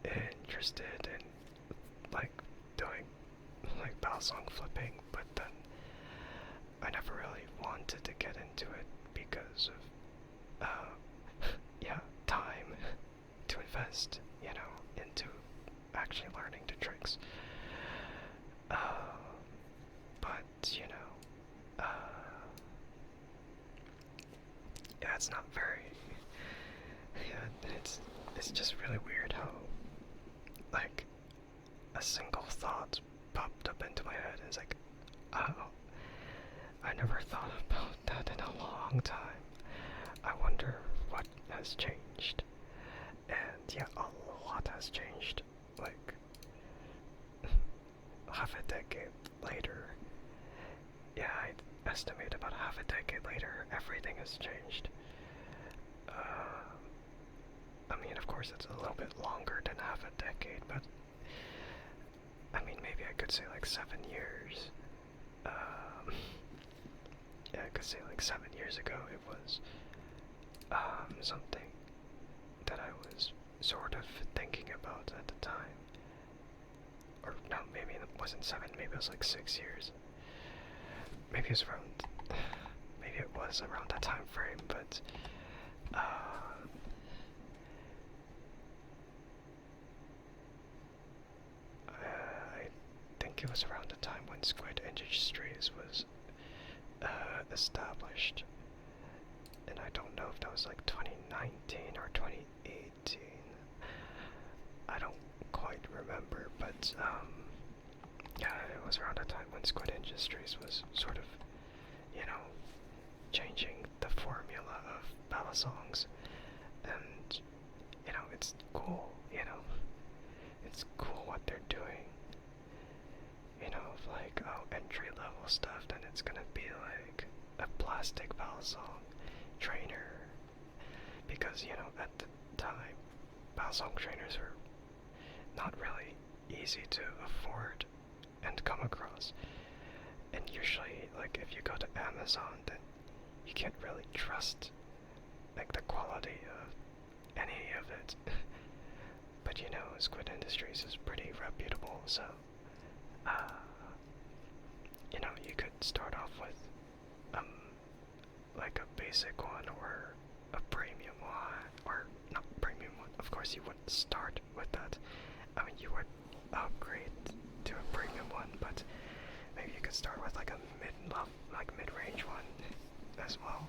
A: interested in like doing like ballad song flipping, but then I never really wanted to get into it because of yeah, time to invest, you know, into actually learning the tricks. But you know, yeah, it's not very. Yeah, it's just really weird how, like, a single thought popped up into my head. And it's like, oh, I never thought about that in a long time. I wonder what has changed. And yeah, a lot has changed. Like, half a decade later. Yeah, I estimate about half a decade later, everything has changed. I mean, of course, it's a little bit longer than half a decade, but I mean, maybe I could say like 7 years. Yeah, I could say like 7 years ago it was something that I was sort of thinking about at the time. Or no, maybe it wasn't 7, maybe it was like 6 years. Maybe it was around, maybe it was around that time frame, but I think it was around the time when Squid Industries was established. And I don't know if that was like 2019 or 2018. I don't quite remember, but yeah, it was around the time when Squid Industries was sort of, you know, changing the formula of ballad songs. And, you know, it's cool, you know. It's cool what they're doing. You know, if like, oh, entry level stuff, then it's gonna be like a plastic ballad song trainer. Because, you know, at the time, ballad song trainers were not really easy to afford and come across. And usually, like, if you go to Amazon, then you can't really trust, like, the quality of any of it. But, you know, Squid Industries is pretty reputable, so, you know, you could start off with, like a basic one or a premium one, or not premium one. Of course, you wouldn't start with that. I mean, you would upgrade to a premium one, but maybe you could start with like a mid-range one as well.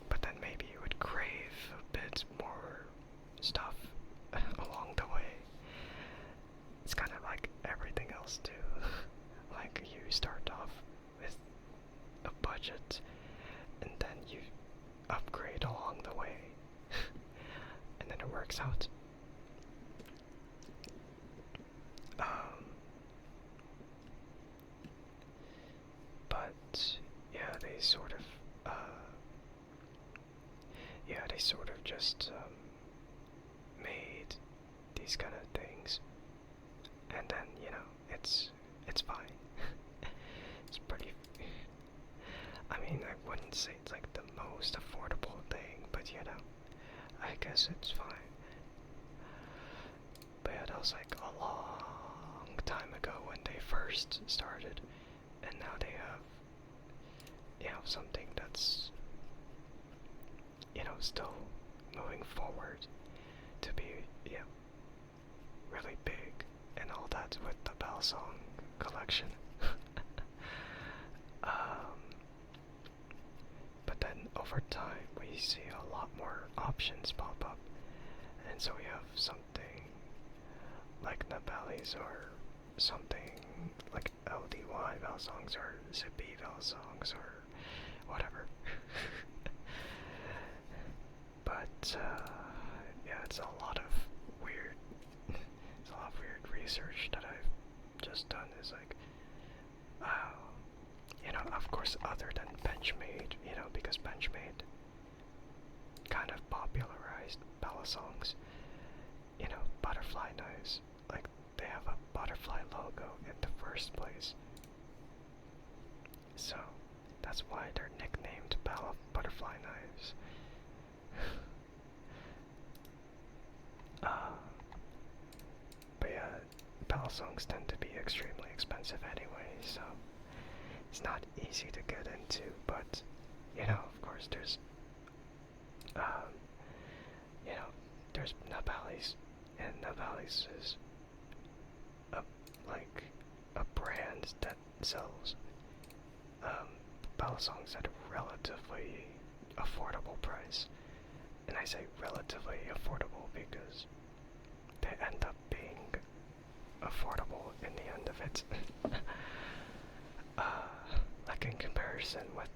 A: But then maybe you would crave a bit more stuff along the way. It's kind of like everything else too. Like you start off with a budget, and then you upgrade along the way, and then it works out. But yeah, they sort of just made these kind of things, and then, you know, it's fine. It's pretty. I mean, I wouldn't say it's like the most affordable thing, but you know, I guess it's fine. But yeah, that was like a long time ago when they first started, and now they have, you know, something that's, you know, still moving forward to be, you know, really big and all that with the Bell Song collection. But then over time we see a lot more options pop up, and so we have something like Nabalis or something like LDY Bell songs or Zippy Bell songs or whatever. But yeah, it's a lot of weird research that I've just done. Is like, you know, of course, other than Benchmade, you know, because Benchmade kind of popularized ballad songs. You know, butterfly knives, like they have a butterfly logo in the first place, so that's why they're nicknamed butterfly knives. But yeah, ballad songs tend to be extremely expensive anyway, so it's not easy to get into. But you know, of course, there's you know, there's Nabalis, and Nabalis is like a brand that sells ballad songs at a relatively affordable price. And I say relatively affordable because they end up being affordable in the end of it. Like in comparison with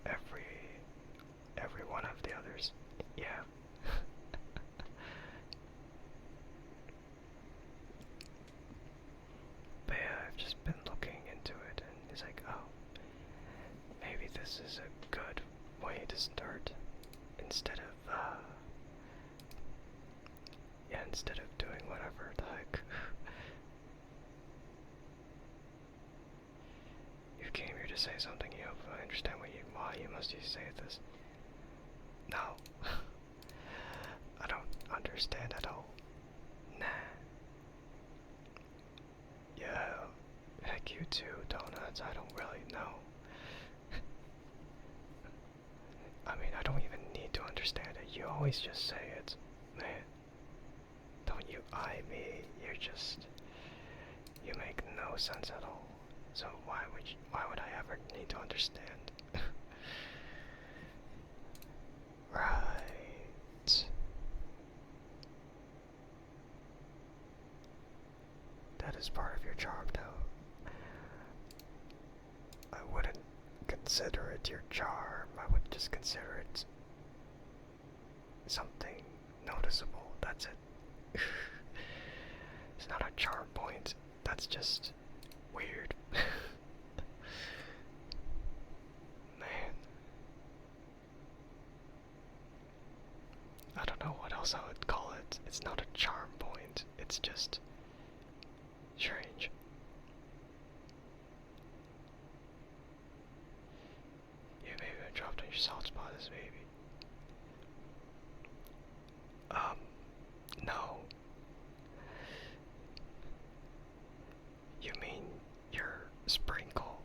A: every one of the others, yeah. But yeah, I've just been looking into it, and it's like, oh, maybe this is a good way to start instead of instead of doing whatever the heck. You came here to say something. You hope I understand why you must say this. No. I don't understand. understand at all. Nah. Yeah, heck you too, Donuts. I don't really know. I mean, I don't even need to understand it. You always just say it. Man, don't you eye me. You make no sense at all. So why would I ever need to understand? Right. That is part of your charm, though. I wouldn't consider it your charm. I would just consider it something noticeable. That's it. It's not a charm point. That's just weird. Man. I don't know what else I would call it. It's not a charm point. It's just strange. You maybe dropped on your soft spot as baby. No. You mean your sprinkle?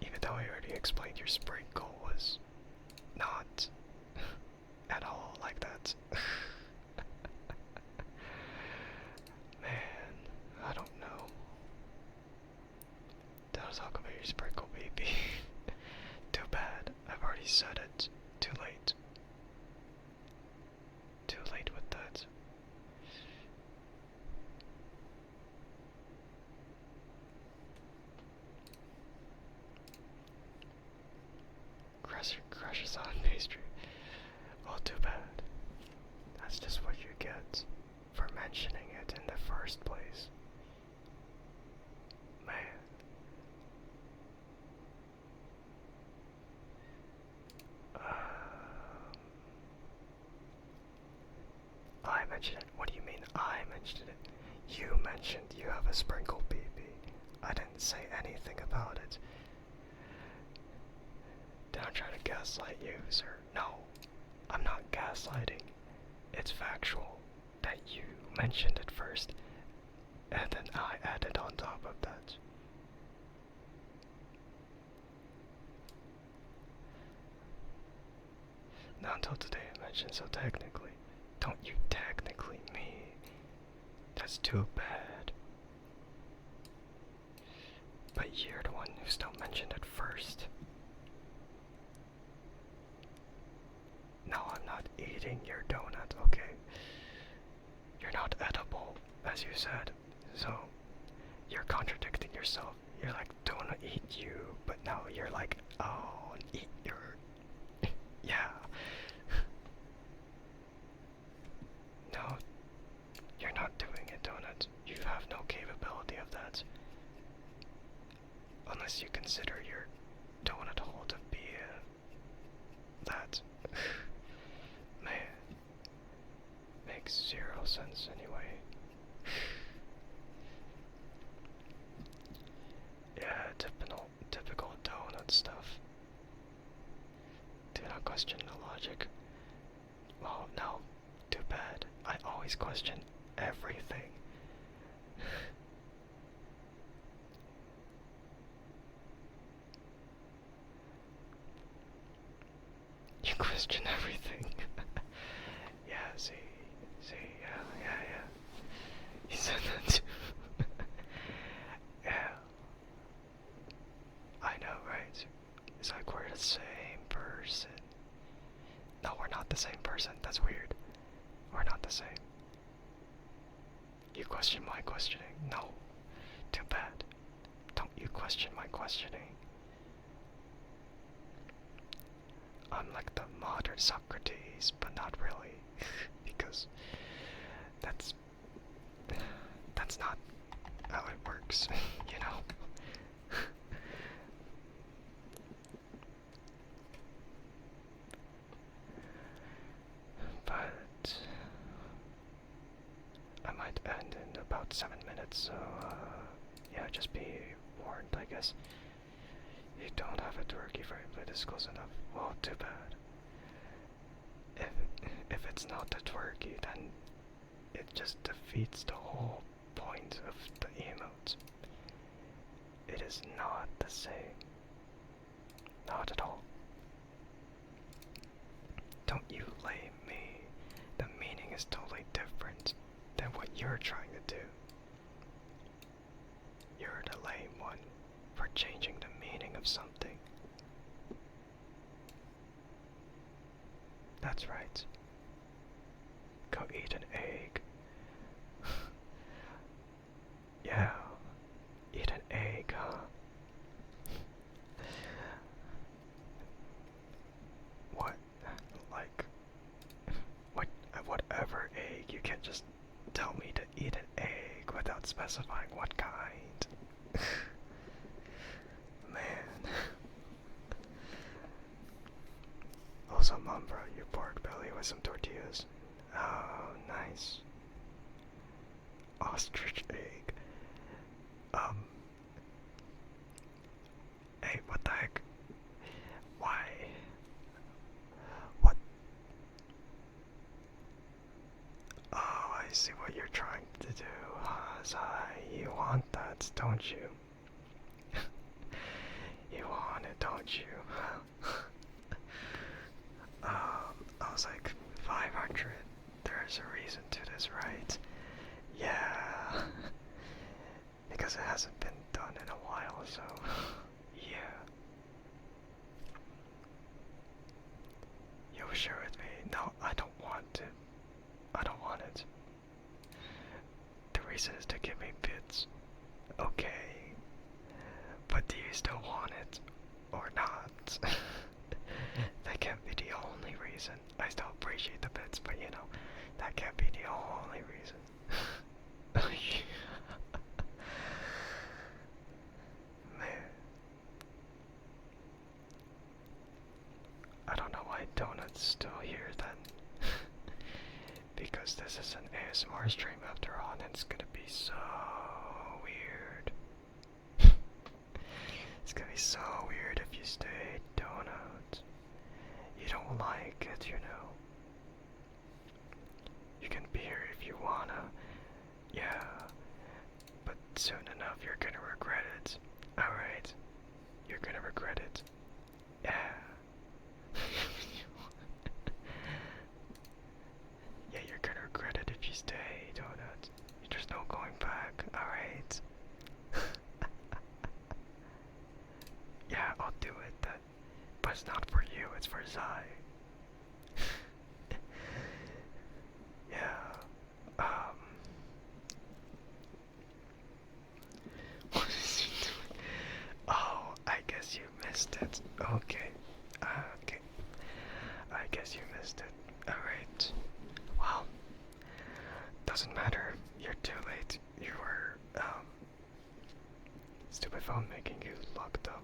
A: Even though I already explained your sprinkle was not at all like that. Man, I don't know. That was talk about your sprinkle, baby. Too bad. I've already said it. Too late. Too late with that. Crushes on pastry. Well, too bad. That's just what you get for mentioning it in the first place. Man. I mentioned it. What do you mean I mentioned it? You mentioned you have a sprinkle BB. I didn't say anything about it. Did I try to gaslight you, sir? No, I'm not gaslighting. It's factual that you mentioned it first, and then I added on top of that. Not until today I mentioned, so technically. Don't you technically me. That's too bad. But you're the one who still mentioned it first. No, I'm not eating your donut, okay? You're not edible, as you said. So, you're contradicting yourself. You're like, don't eat you, but now you're like, oh, eat your... yeah. No, you're not doing it, Donut. You have no capability of that. Unless you consider your donut hole to be that. Man. Makes zero sense anyway. Yeah, typical donut stuff. Do not question the logic. Well, no, too bad. I always question everything. You question everything. Yeah, see, yeah. You said that too. Yeah. I know, right? It's like we're the same person. No, we're not the same person. That's weird. We're not the same. You question my questioning. No. Too bad. Don't you question my questioning. I'm like the modern Socrates, but not really. Because that's not how it works, you know? But I might end in about 7 minutes, so yeah, just be warned, I guess. You don't have a turkey frame, but it's close enough. Well, too bad. If it's not the twerky, then it just defeats the whole point of the emote. It is not the same. Not at all. Don't you blame me. The meaning is totally different than what you're trying to do. You're the lame one for changing the meaning of something. That's right. Go eat an egg. Yeah, eat an egg, huh? What? Like, whatever egg? You can't just tell me to eat an egg without specifying what kind. Man. Also, Mom brought you pork belly with some tortillas. Oh, nice. Ostrich egg. Hey, what the heck? Why? What? Oh, I see what you're trying to do. You want that, don't you? You want it, don't you? I was like, 500. There's a reason to this, right? Yeah. Because it hasn't been done in a while, so yeah. You share with me? No, I don't want it. I don't want it. The reason is to give me bits. Okay. But do you still want it? Or not? That can't be the only reason. I still appreciate the bits, but you know, that can't be the only reason. Man. I don't know why Donut's still here then. Because this is an ASMR stream after all, and it's gonna be so weird. It's gonna be so weird if you stay, Donut. You don't like it, you know. You can be here if you wanna. Yeah. But soon enough you're gonna regret it. Alright? You're gonna regret it. Yeah. Yeah, you're gonna regret it if you stay, Donut. There's no going back, alright? Yeah, I'll do it then. But it's not for you, it's for Zai. Yeah. What is he doing? Oh, I guess you missed it. Okay. Okay. I guess you missed it. Alright. Well, doesn't matter. You're too late. You were, stupid phone making you look dumb.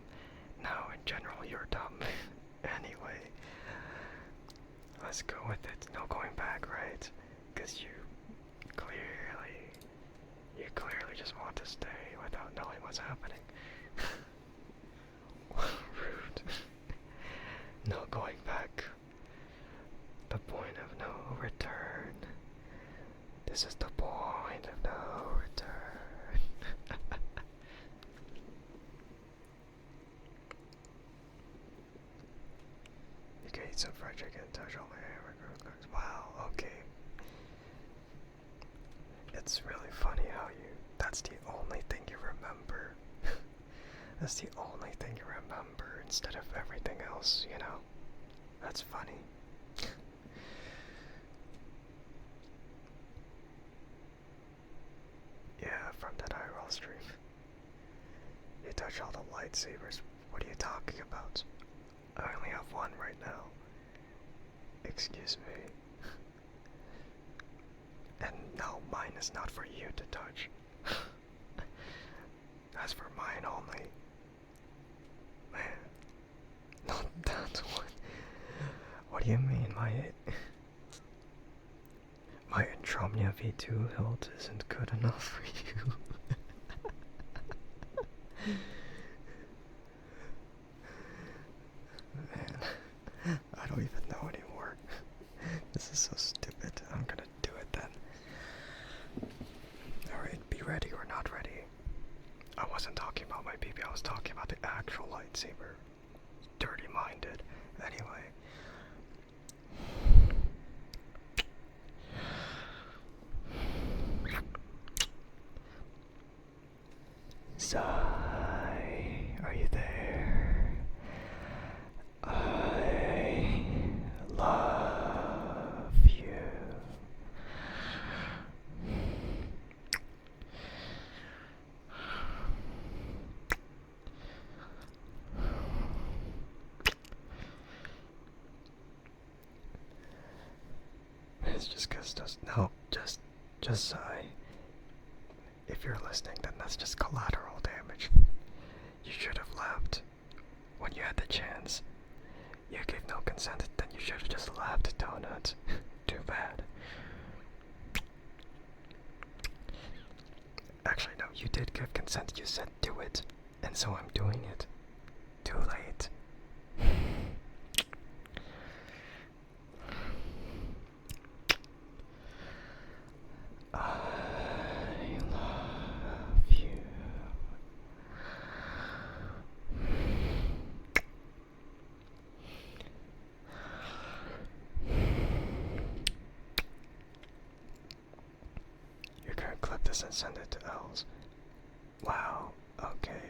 A: No, in general, you're dumb. Anyway, let's go with it. No going back, right? Because you clearly just want to stay without knowing what's happening. Rude. No going back. The point of no return. This is the point of no return. You can eat some fried chicken, touch all my hamburgers. Wow, okay. It's really funny how that's the only thing you remember. That's the only thing you remember instead of everything else, you know? That's funny. Yeah, from that IRL stream. You touch all the lightsabers. What are you talking about? I only have one right now. Excuse me. And no, mine is not for you to touch. That's for mine only. Man. Not that one. What do you mean, my Insomnia V2 hilt isn't good enough for you? Man, I don't even know anymore. This is so wasn't talking about my BB, I was talking about the actual lightsaber. Dirty-minded. Anyway. Sigh, are you there? I love you. It's just 'cause no, just sigh. If you're listening, then that's just collateral damage. You should have left when you had the chance. You gave no consent, then you should have just left, Donut. Too bad. Actually, no, you did give consent. You said do it, and so I'm doing it. Too late. I love you. You're gonna clip this and send it to Els. Wow, okay.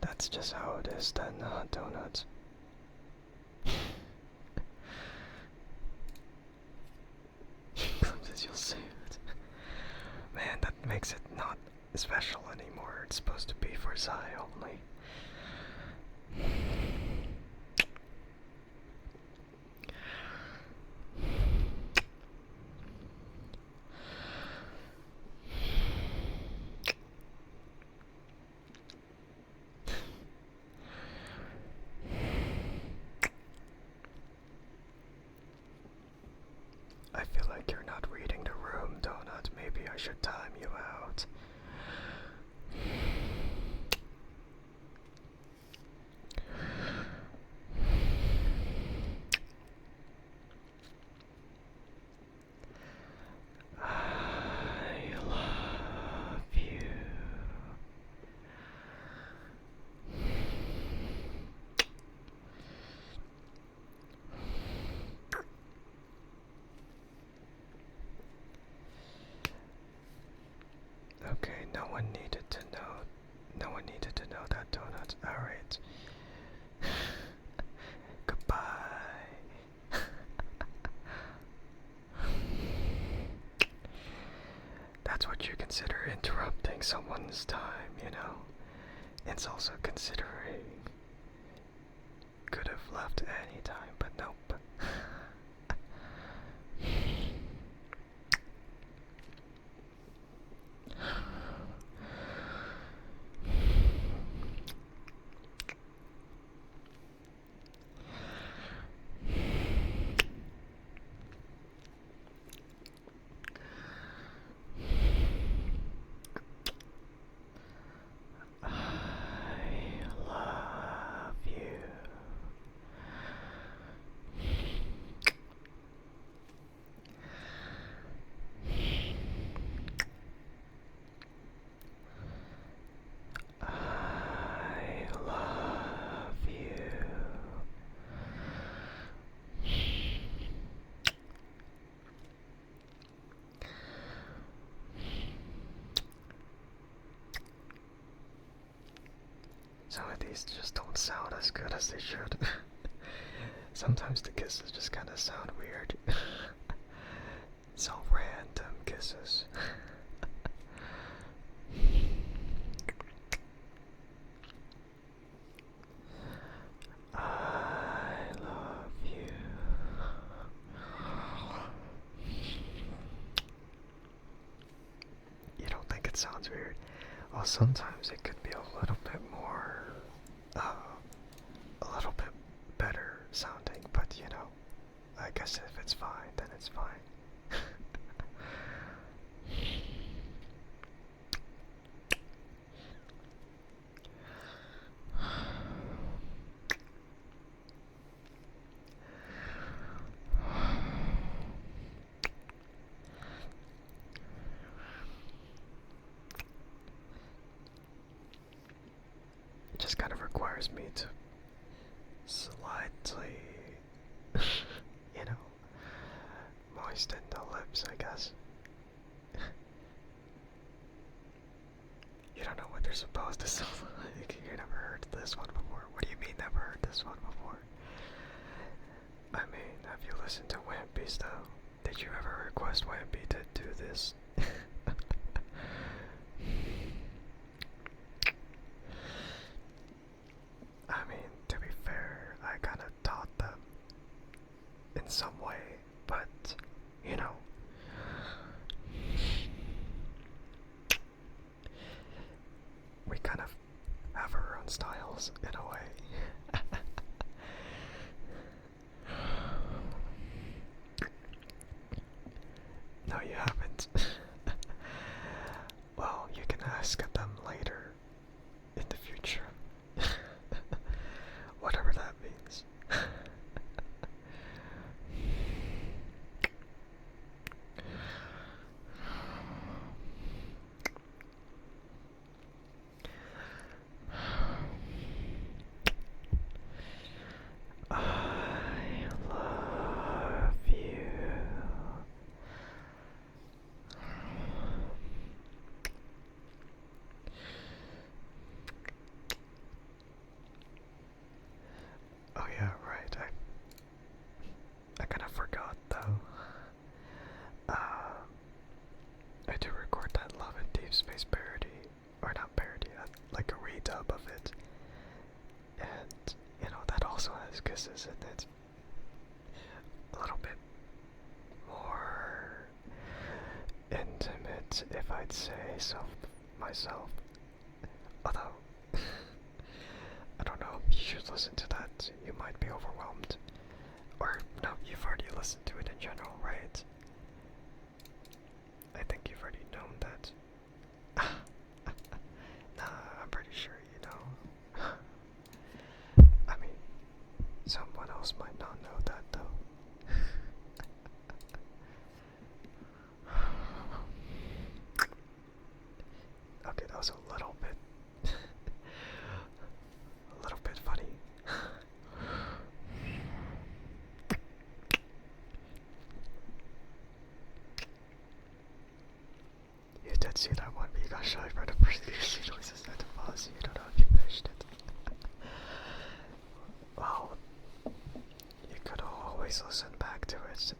A: That's just how it is then, Donuts. Clips, you'll see it. Man, that makes it not special anymore. It's supposed to be for Zai only. I feel like you're not reading the room, Donut. Maybe I should time you out. I love you. Okay, no one needed to know. No one needed to know that, Donut. Alright. Goodbye. That's what you consider interrupting someone's time, you know? It's also considering could have left any time, but nope. I love you. I love you. Some of these just don't sound as good as they should. Sometimes the kisses just kind of sound weird. It's all random kisses. I love you. You don't think it sounds weird? Well, sometimes it could be a little bit more, a little bit better sounding, but you know, I guess if it's fine, then it's fine. requires me to slightly, you know, moisten the lips, I guess. You don't know what they're supposed to sound like. You never heard this one before. What do you mean never heard this one before? I mean, have you listened to Wimpy's though? Did you ever request Wimpy to do this? I mean, to be fair, I kinda taught them in some way, but, you know, we kind of have our own styles in a way. No, you haven't. Well, you can ask them later in the future. Whatever that means. I love you. Oh yeah, right. I kind of forgot though. I do record that Love and Deep Space parody, or not parody, like a redub of it, and you know that also has kisses in it. A little bit more intimate, if I'd say so myself. Although I don't know, you should listen to that. You might be overwhelmed. Or, no, you've already listened to it in general, right? I think you've already known that. Nah, I'm pretty sure you know. I mean, someone else might not know that, though. Okay, that was a little bit funny. You did see that one, but you got shy for the first few noises at the pause. You don't know if you finished it. Well, you could always listen back to it.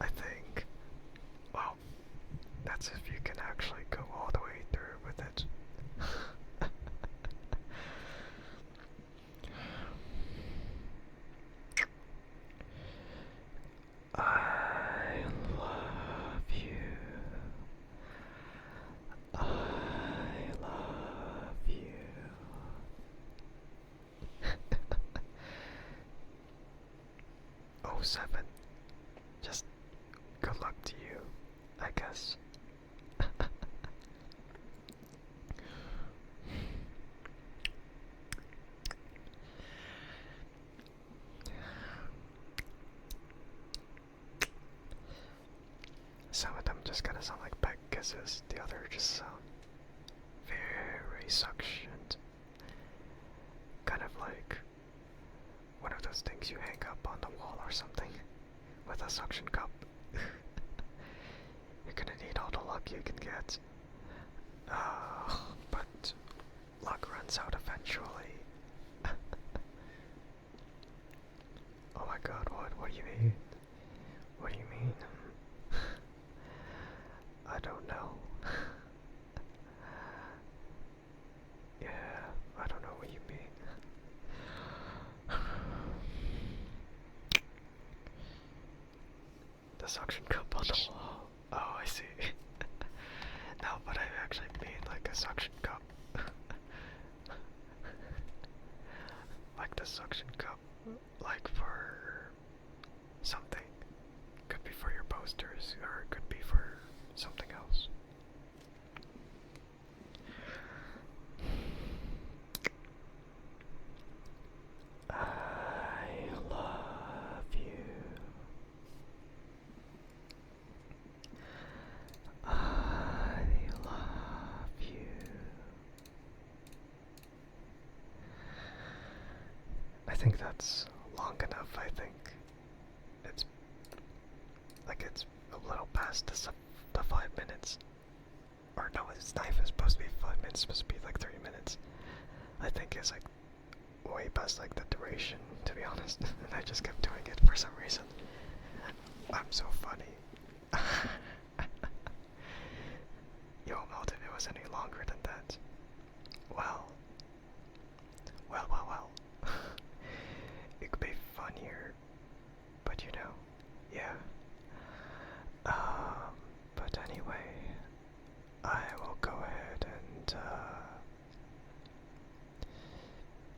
A: I think. Well, that's if you can actually go all the way through with it. I love you. I love you. Oh, 7. Just good luck to you, I guess. Some of them just kind of sound like peck kisses, the other just sound very suctioned. Kind of like one of those things you hang up on the wall or something with a suction cup. You're gonna need all the luck you can get. But luck runs out eventually. Oh my god, what do you mean? What do you mean? I don't know. Yeah, I don't know what you mean. The suction cup on the wall. Oh, I see. No, but I actually mean like a suction cup. Like the suction cup. Like for something. Could be for your posters, or it could be for something else. I love you. think that's long enough. I think it's it's a little past the 5 minutes. Or no, it's not even supposed to be 5 minutes. It's supposed to be like 3 minutes. I think it's like way past like the duration, to be honest. And I just kept doing it for some reason. I'm so funny. Yo, Melt, if it was any longer than that. Well. It could be funnier. But you know, yeah. But anyway, I will go ahead and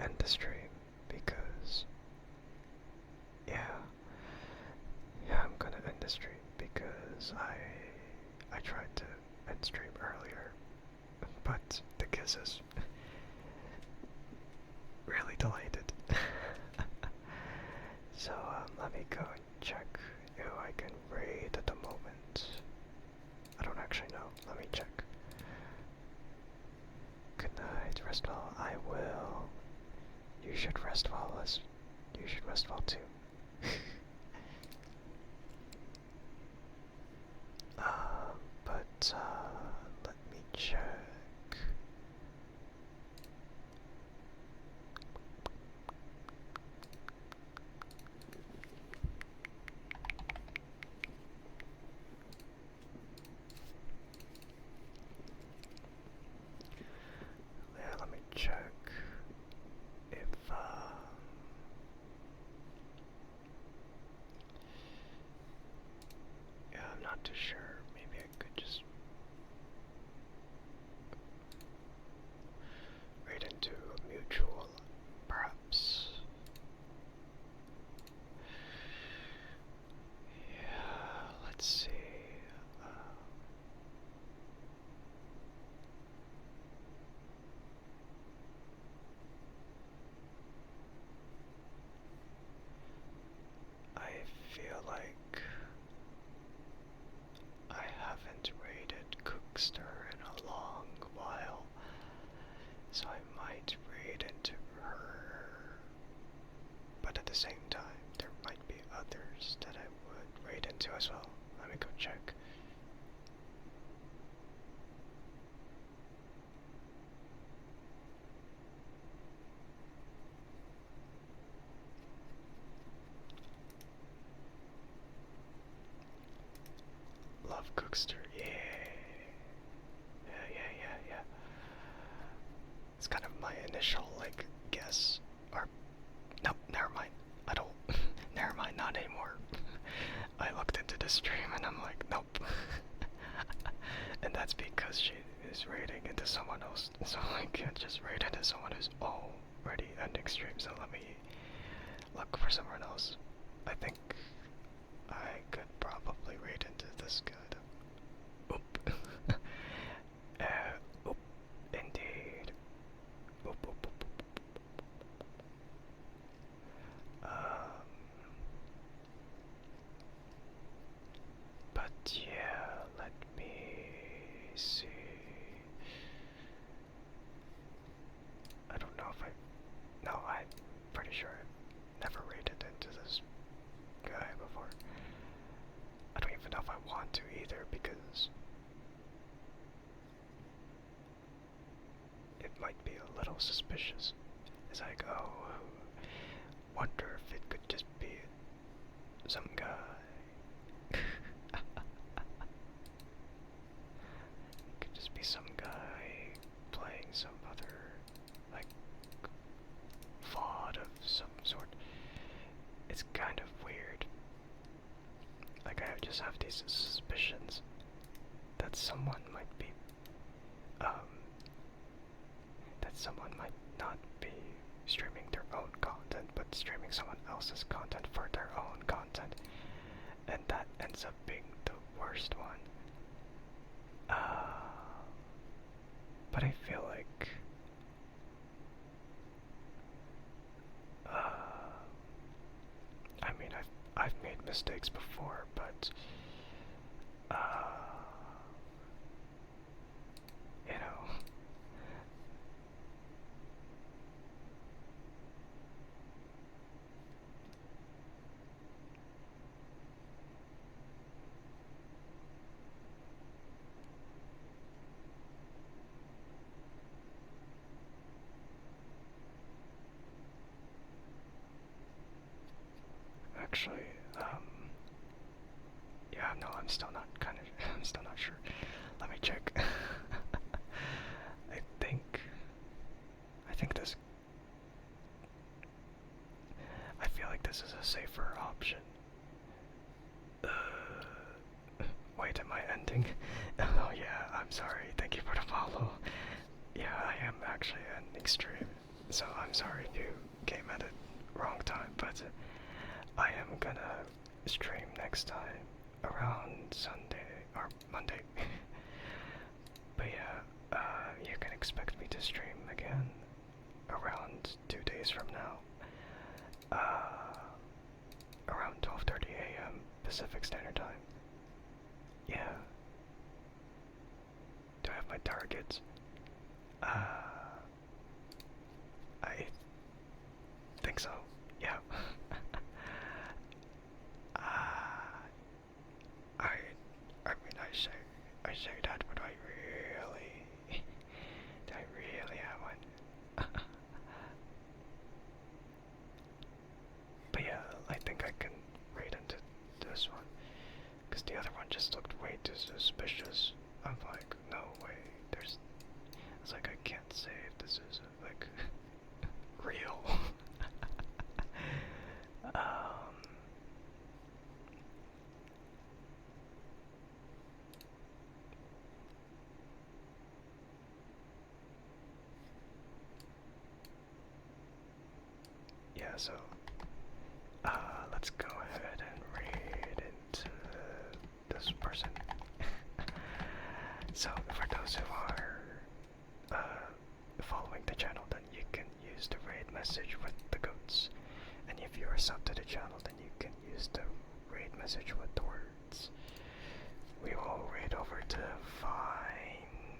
A: end the stream because I'm gonna end the stream because I tried to end stream earlier, but the kisses really delayed it. So let me go and check who I can raid at the moment. I don't actually know. Let me check. Good night, rest well. I will. You should rest well, Liz. You should rest well too. But let me check. Yeah, let me check if yeah, I'm not too sure. Maybe I could just raid into a mutual, perhaps. Yeah, let's see. I feel like I haven't raided Cookster in a long while, so I might raid into her. But at the same time, there might be others that I would raid into as well. Let me go check. Love Cookster, yeah. Yeah. It's kind of my initial, like, guess. Or, no, never mind. I don't, never mind, not anymore. I looked into the stream and I'm like, nope. And that's because she is raiding into someone else. So I can't just raid into someone who's already ending stream. So let me look for someone else. I think I could probably raid into this guy. Oop. Oop. Indeed. Oop. But yeah, let me see. I don't know if no, I'm pretty sure I've never raided into this guy before. I don't even know if I want to either because it might be a little suspicious. It's like, oh, wonder if it could just be some guy. It could just be some guy playing some other, like, VOD of some sort. It's kind of weird. Like, I just have these suspicions that someone might be, that someone might not be streaming their own content, but streaming someone else's content for their own content. And that ends up being the worst one. But I feel like, I mean, I've made mistakes before, but, you know, I'm sorry. Thank you for the follow. Yeah, I am actually an extreme, so I'm sorry if you came at it wrong time, but I am gonna stream next time around Sunday or Monday. But yeah, you can expect me to stream again around 2 days from now. Around 12:30 a.m. Pacific Standard Time. Yeah. Do I have my targets? I think so. Yeah. I mean, I say that, but I really, do I really have one? But yeah, I think I can raid into this one, because the other one just looked way too suspicious. I'm like, no way, it's like, I can't say if this is, like, real. Yeah, so, let's go ahead and read into this person. So, for those who are following the channel, then you can use the raid message with the goats. And if you are sub to the channel, then you can use the raid message with the words. We will raid over to Fine.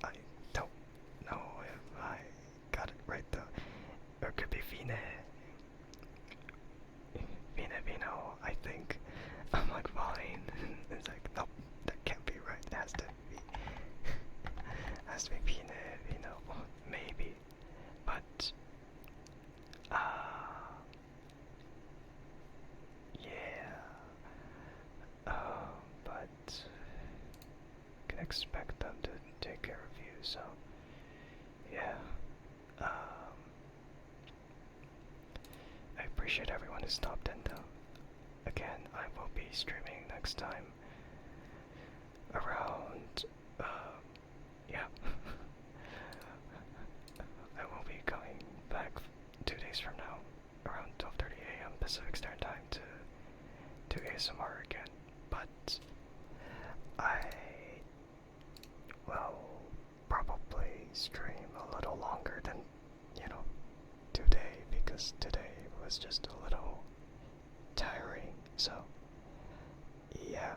A: I don't know if I got it right though. Or it could be Vine. Vino, I think. I'm like, fine. It's like, nope, that can't be right. It has to be. Has to be Vino, maybe. But, yeah. But, you can expect them to take care of you, so, yeah. I appreciate everyone who stopped in though. Again, I will be streaming next time around, yeah. I will be coming back 2 days from now, around 12:30 a.m. Pacific Standard Time to do ASMR again, but I will probably stream a little longer than, today, because today was just a little tiring, so yeah.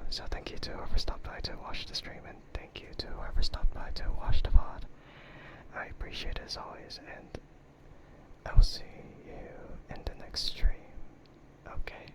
A: So thank you to whoever stopped by to watch the stream, and thank you to whoever stopped by to watch the VOD. I appreciate it as always, and I will see you in the next stream. Okay.